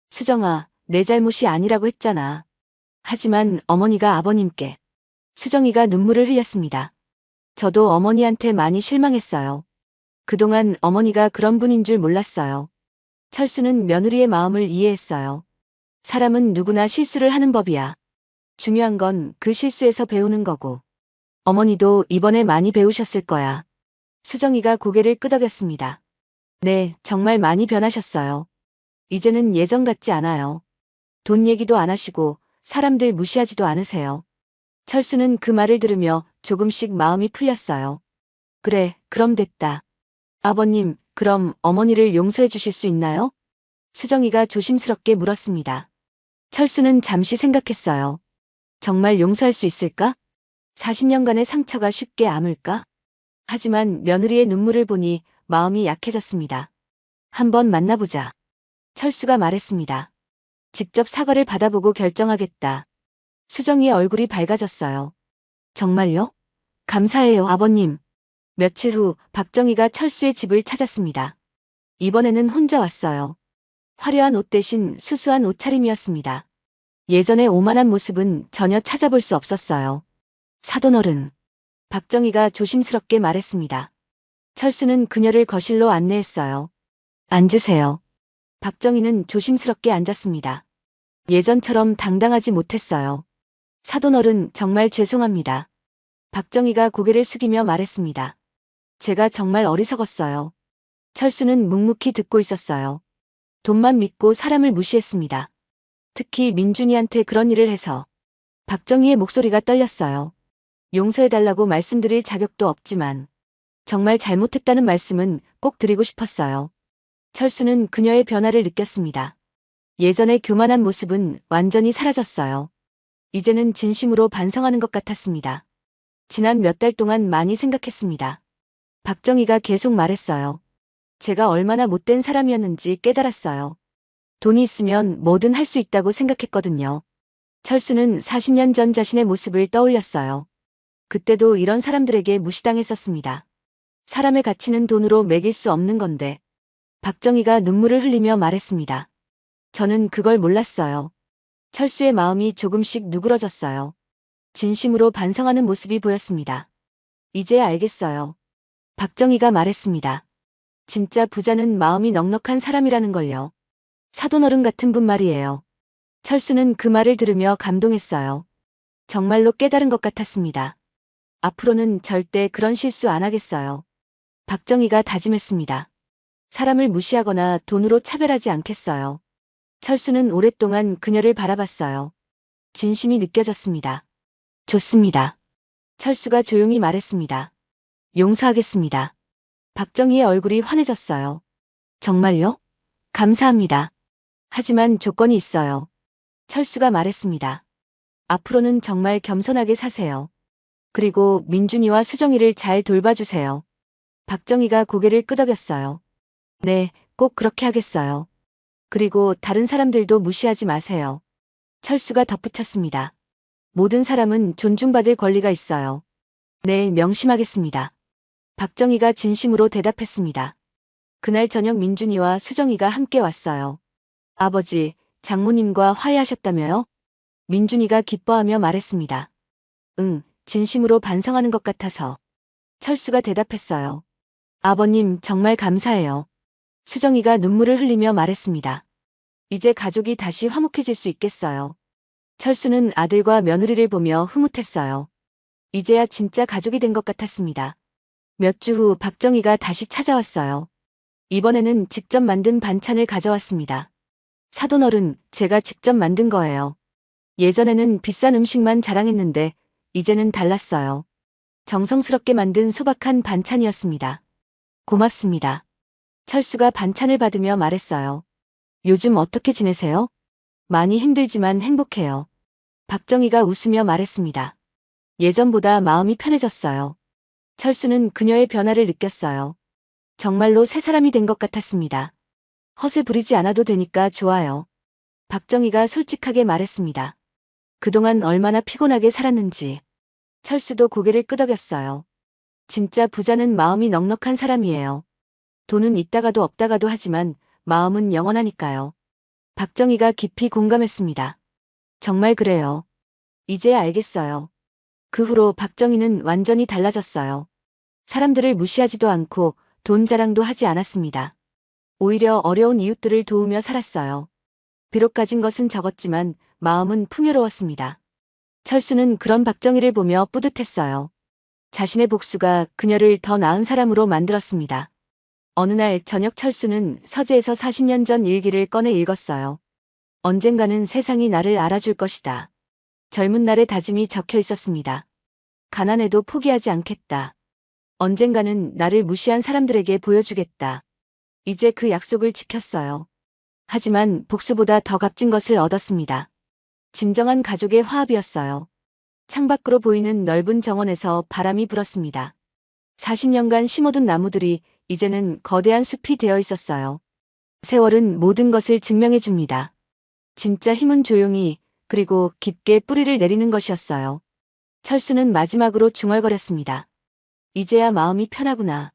A: 수정아, 내 잘못이 아니라고 했잖아. 하지만 어머니가 아버님께. 수정이가 눈물을 흘렸습니다. 저도 어머니한테 많이 실망했어요. 그동안 어머니가 그런 분인 줄 몰랐어요. 철수는 며느리의 마음을 이해했어요. 사람은 누구나 실수를 하는 법이야. 중요한 건 그 실수에서 배우는 거고. 어머니도 이번에 많이 배우셨을 거야. 수정이가 고개를 끄덕였습니다. 네, 정말 많이 변하셨어요. 이제는 예전 같지 않아요. 돈 얘기도 안 하시고 사람들 무시하지도 않으세요. 철수는 그 말을 들으며 조금씩 마음이 풀렸어요. 그래, 그럼 됐다. 아버님, 그럼 어머니를 용서해 주실 수 있나요? 수정이가 조심스럽게 물었습니다. 철수는 잠시 생각했어요. 정말 용서할 수 있을까? 40년간의 상처가 쉽게 아물까? 하지만 며느리의 눈물을 보니 마음이 약해졌습니다. 한번 만나보자. 철수가 말했습니다. 직접 사과를 받아보고 결정하겠다. 수정이의 얼굴이 밝아졌어요. 정말요? 감사해요, 아버님. 며칠 후 박정희가 철수의 집을 찾았습니다. 이번에는 혼자 왔어요. 화려한 옷 대신 수수한 옷차림이었습니다. 예전의 오만한 모습은 전혀 찾아볼 수 없었어요. 사돈어른. 박정희가 조심스럽게 말했습니다. 철수는 그녀를 거실로 안내했어요. 앉으세요. 박정희는 조심스럽게 앉았습니다. 예전처럼 당당하지 못했어요. 사돈어른, 정말 죄송합니다. 박정희가 고개를 숙이며 말했습니다. 제가 정말 어리석었어요. 철수는 묵묵히 듣고 있었어요. 돈만 믿고 사람을 무시했습니다. 특히 민준이한테 그런 일을 해서. 박정희의 목소리가 떨렸어요. 용서해달라고 말씀드릴 자격도 없지만 정말 잘못했다는 말씀은 꼭 드리고 싶었어요. 철수는 그녀의 변화를 느꼈습니다. 예전의 교만한 모습은 완전히 사라졌어요. 이제는 진심으로 반성하는 것 같았습니다. 지난 몇 달 동안 많이 생각했습니다. 박정희가 계속 말했어요. 제가 얼마나 못된 사람이었는지 깨달았어요. 돈이 있으면 뭐든 할 수 있다고 생각했거든요. 철수는 40년 전 자신의 모습을 떠올렸어요. 그때도 이런 사람들에게 무시당했었습니다. 사람의 가치는 돈으로 매길 수 없는 건데. 박정희가 눈물을 흘리며 말했습니다. 저는 그걸 몰랐어요. 철수의 마음이 조금씩 누그러졌어요. 진심으로 반성하는 모습이 보였습니다. 이제 알겠어요. 박정희가 말했습니다. 진짜 부자는 마음이 넉넉한 사람이라는 걸요. 사돈어른 같은 분 말이에요. 철수는 그 말을 들으며 감동했어요. 정말로 깨달은 것 같았습니다. 앞으로는 절대 그런 실수 안 하겠어요. 박정희가 다짐했습니다. 사람을 무시하거나 돈으로 차별하지 않겠어요. 철수는 오랫동안 그녀를 바라봤어요. 진심이 느껴졌습니다. 좋습니다. 철수가 조용히 말했습니다. 용서하겠습니다. 박정희의 얼굴이 환해졌어요. 정말요? 감사합니다. 하지만 조건이 있어요. 철수가 말했습니다. 앞으로는 정말 겸손하게 사세요. 그리고 민준이와 수정이를 잘 돌봐주세요. 박정희가 고개를 끄덕였어요. 네, 꼭 그렇게 하겠어요. 그리고 다른 사람들도 무시하지 마세요. 철수가 덧붙였습니다. 모든 사람은 존중받을 권리가 있어요. 네, 명심하겠습니다. 박정희가 진심으로 대답했습니다. 그날 저녁 민준이와 수정이가 함께 왔어요. 아버지, 장모님과 화해하셨다며요? 민준이가 기뻐하며 말했습니다. 응, 진심으로 반성하는 것 같아서. 철수가 대답했어요. 아버님, 정말 감사해요. 수정이가 눈물을 흘리며 말했습니다. 이제 가족이 다시 화목해질 수 있겠어요. 철수는 아들과 며느리를 보며 흐뭇했어요. 이제야 진짜 가족이 된 것 같았습니다. 몇 주 후 박정희가 다시 찾아왔어요. 이번에는 직접 만든 반찬을 가져왔습니다. 사돈어른, 제가 직접 만든 거예요. 예전에는 비싼 음식만 자랑했는데 이제는 달랐어요. 정성스럽게 만든 소박한 반찬이었습니다. 고맙습니다. 철수가 반찬을 받으며 말했어요. 요즘 어떻게 지내세요? 많이 힘들지만 행복해요. 박정희가 웃으며 말했습니다. 예전보다 마음이 편해졌어요. 철수는 그녀의 변화를 느꼈어요. 정말로 새 사람이 된 것 같았습니다. 허세 부리지 않아도 되니까 좋아요. 박정희가 솔직하게 말했습니다. 그동안 얼마나 피곤하게 살았는지. 철수도 고개를 끄덕였어요. 진짜 부자는 마음이 넉넉한 사람이에요. 돈은 있다가도 없다가도 하지만 마음은 영원하니까요. 박정희가 깊이 공감했습니다. 정말 그래요. 이제야 알겠어요. 그 후로 박정희는 완전히 달라졌어요. 사람들을 무시하지도 않고 돈 자랑도 하지 않았습니다. 오히려 어려운 이웃들을 도우며 살았어요. 비록 가진 것은 적었지만 마음은 풍요로웠습니다. 철수는 그런 박정희를 보며 뿌듯했어요. 자신의 복수가 그녀를 더 나은 사람으로 만들었습니다. 어느 날 저녁 철수는 서재에서 40년 전 일기를 꺼내 읽었어요. 언젠가는 세상이 나를 알아줄 것이다. 젊은 날의 다짐이 적혀 있었습니다. 가난해도 포기하지 않겠다. 언젠가는 나를 무시한 사람들에게 보여주겠다. 이제 그 약속을 지켰어요. 하지만 복수보다 더 값진 것을 얻었습니다. 진정한 가족의 화합이었어요. 창밖으로 보이는 넓은 정원에서 바람이 불었습니다. 40년간 심어둔 나무들이 이제는 거대한 숲이 되어 있었어요. 세월은 모든 것을 증명해 줍니다. 진짜 힘은 조용히 그리고 깊게 뿌리를 내리는 것이었어요. 철수는 마지막으로 중얼거렸습니다. 이제야 마음이 편하구나.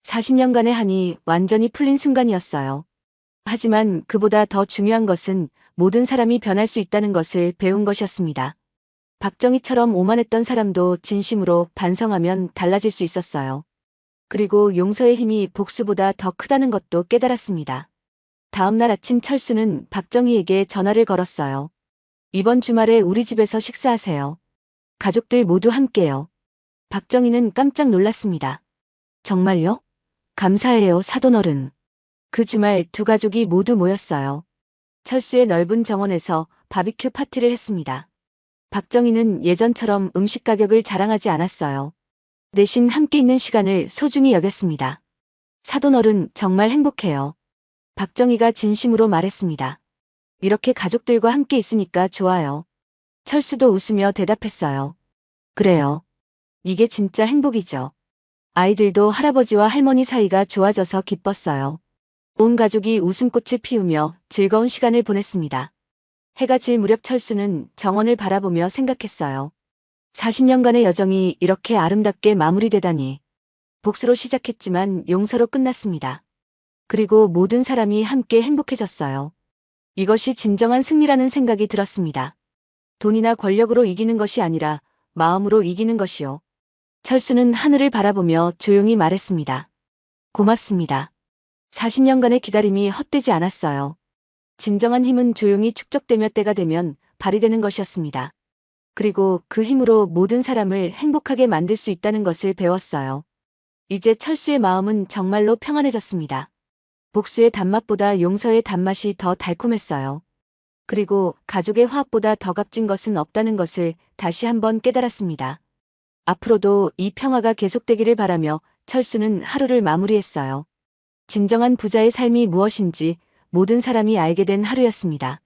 A: 40년간의 한이 완전히 풀린 순간이었어요. 하지만 그보다 더 중요한 것은 모든 사람이 변할 수 있다는 것을 배운 것이었습니다. 박정희처럼 오만했던 사람도 진심으로 반성하면 달라질 수 있었어요. 그리고 용서의 힘이 복수보다 더 크다는 것도 깨달았습니다. 다음 날 아침 철수는 박정희에게 전화를 걸었어요. 이번 주말에 우리 집에서 식사하세요. 가족들 모두 함께요. 박정희는 깜짝 놀랐습니다. 정말요? 감사해요, 사돈어른. 그 주말 두 가족이 모두 모였어요. 철수의 넓은 정원에서 바비큐 파티를 했습니다. 박정희는 예전처럼 음식 가격을 자랑하지 않았어요. 대신 함께 있는 시간을 소중히 여겼습니다. 사돈어른 정말 행복해요. 박정희가 진심으로 말했습니다. 이렇게 가족들과 함께 있으니까 좋아요. 철수도 웃으며 대답했어요. 그래요. 이게 진짜 행복이죠. 아이들도 할아버지와 할머니 사이가 좋아져서 기뻤어요. 온 가족이 웃음꽃을 피우며 즐거운 시간을 보냈습니다. 해가 질 무렵 철수는 정원을 바라보며 생각했어요. 40년간의 여정이 이렇게 아름답게 마무리되다니. 복수로 시작했지만 용서로 끝났습니다. 그리고 모든 사람이 함께 행복해졌어요. 이것이 진정한 승리라는 생각이 들었습니다. 돈이나 권력으로 이기는 것이 아니라 마음으로 이기는 것이요. 철수는 하늘을 바라보며 조용히 말했습니다. 고맙습니다. 40년간의 기다림이 헛되지 않았어요. 진정한 힘은 조용히 축적되며 때가 되면 발휘되는 것이었습니다. 그리고 그 힘으로 모든 사람을 행복하게 만들 수 있다는 것을 배웠어요. 이제 철수의 마음은 정말로 평안해졌습니다. 복수의 단맛보다 용서의 단맛이 더 달콤했어요. 그리고 가족의 화합보다 더 값진 것은 없다는 것을 다시 한번 깨달았습니다. 앞으로도 이 평화가 계속되기를 바라며 철수는 하루를 마무리했어요. 진정한 부자의 삶이 무엇인지 모든 사람이 알게 된 하루였습니다.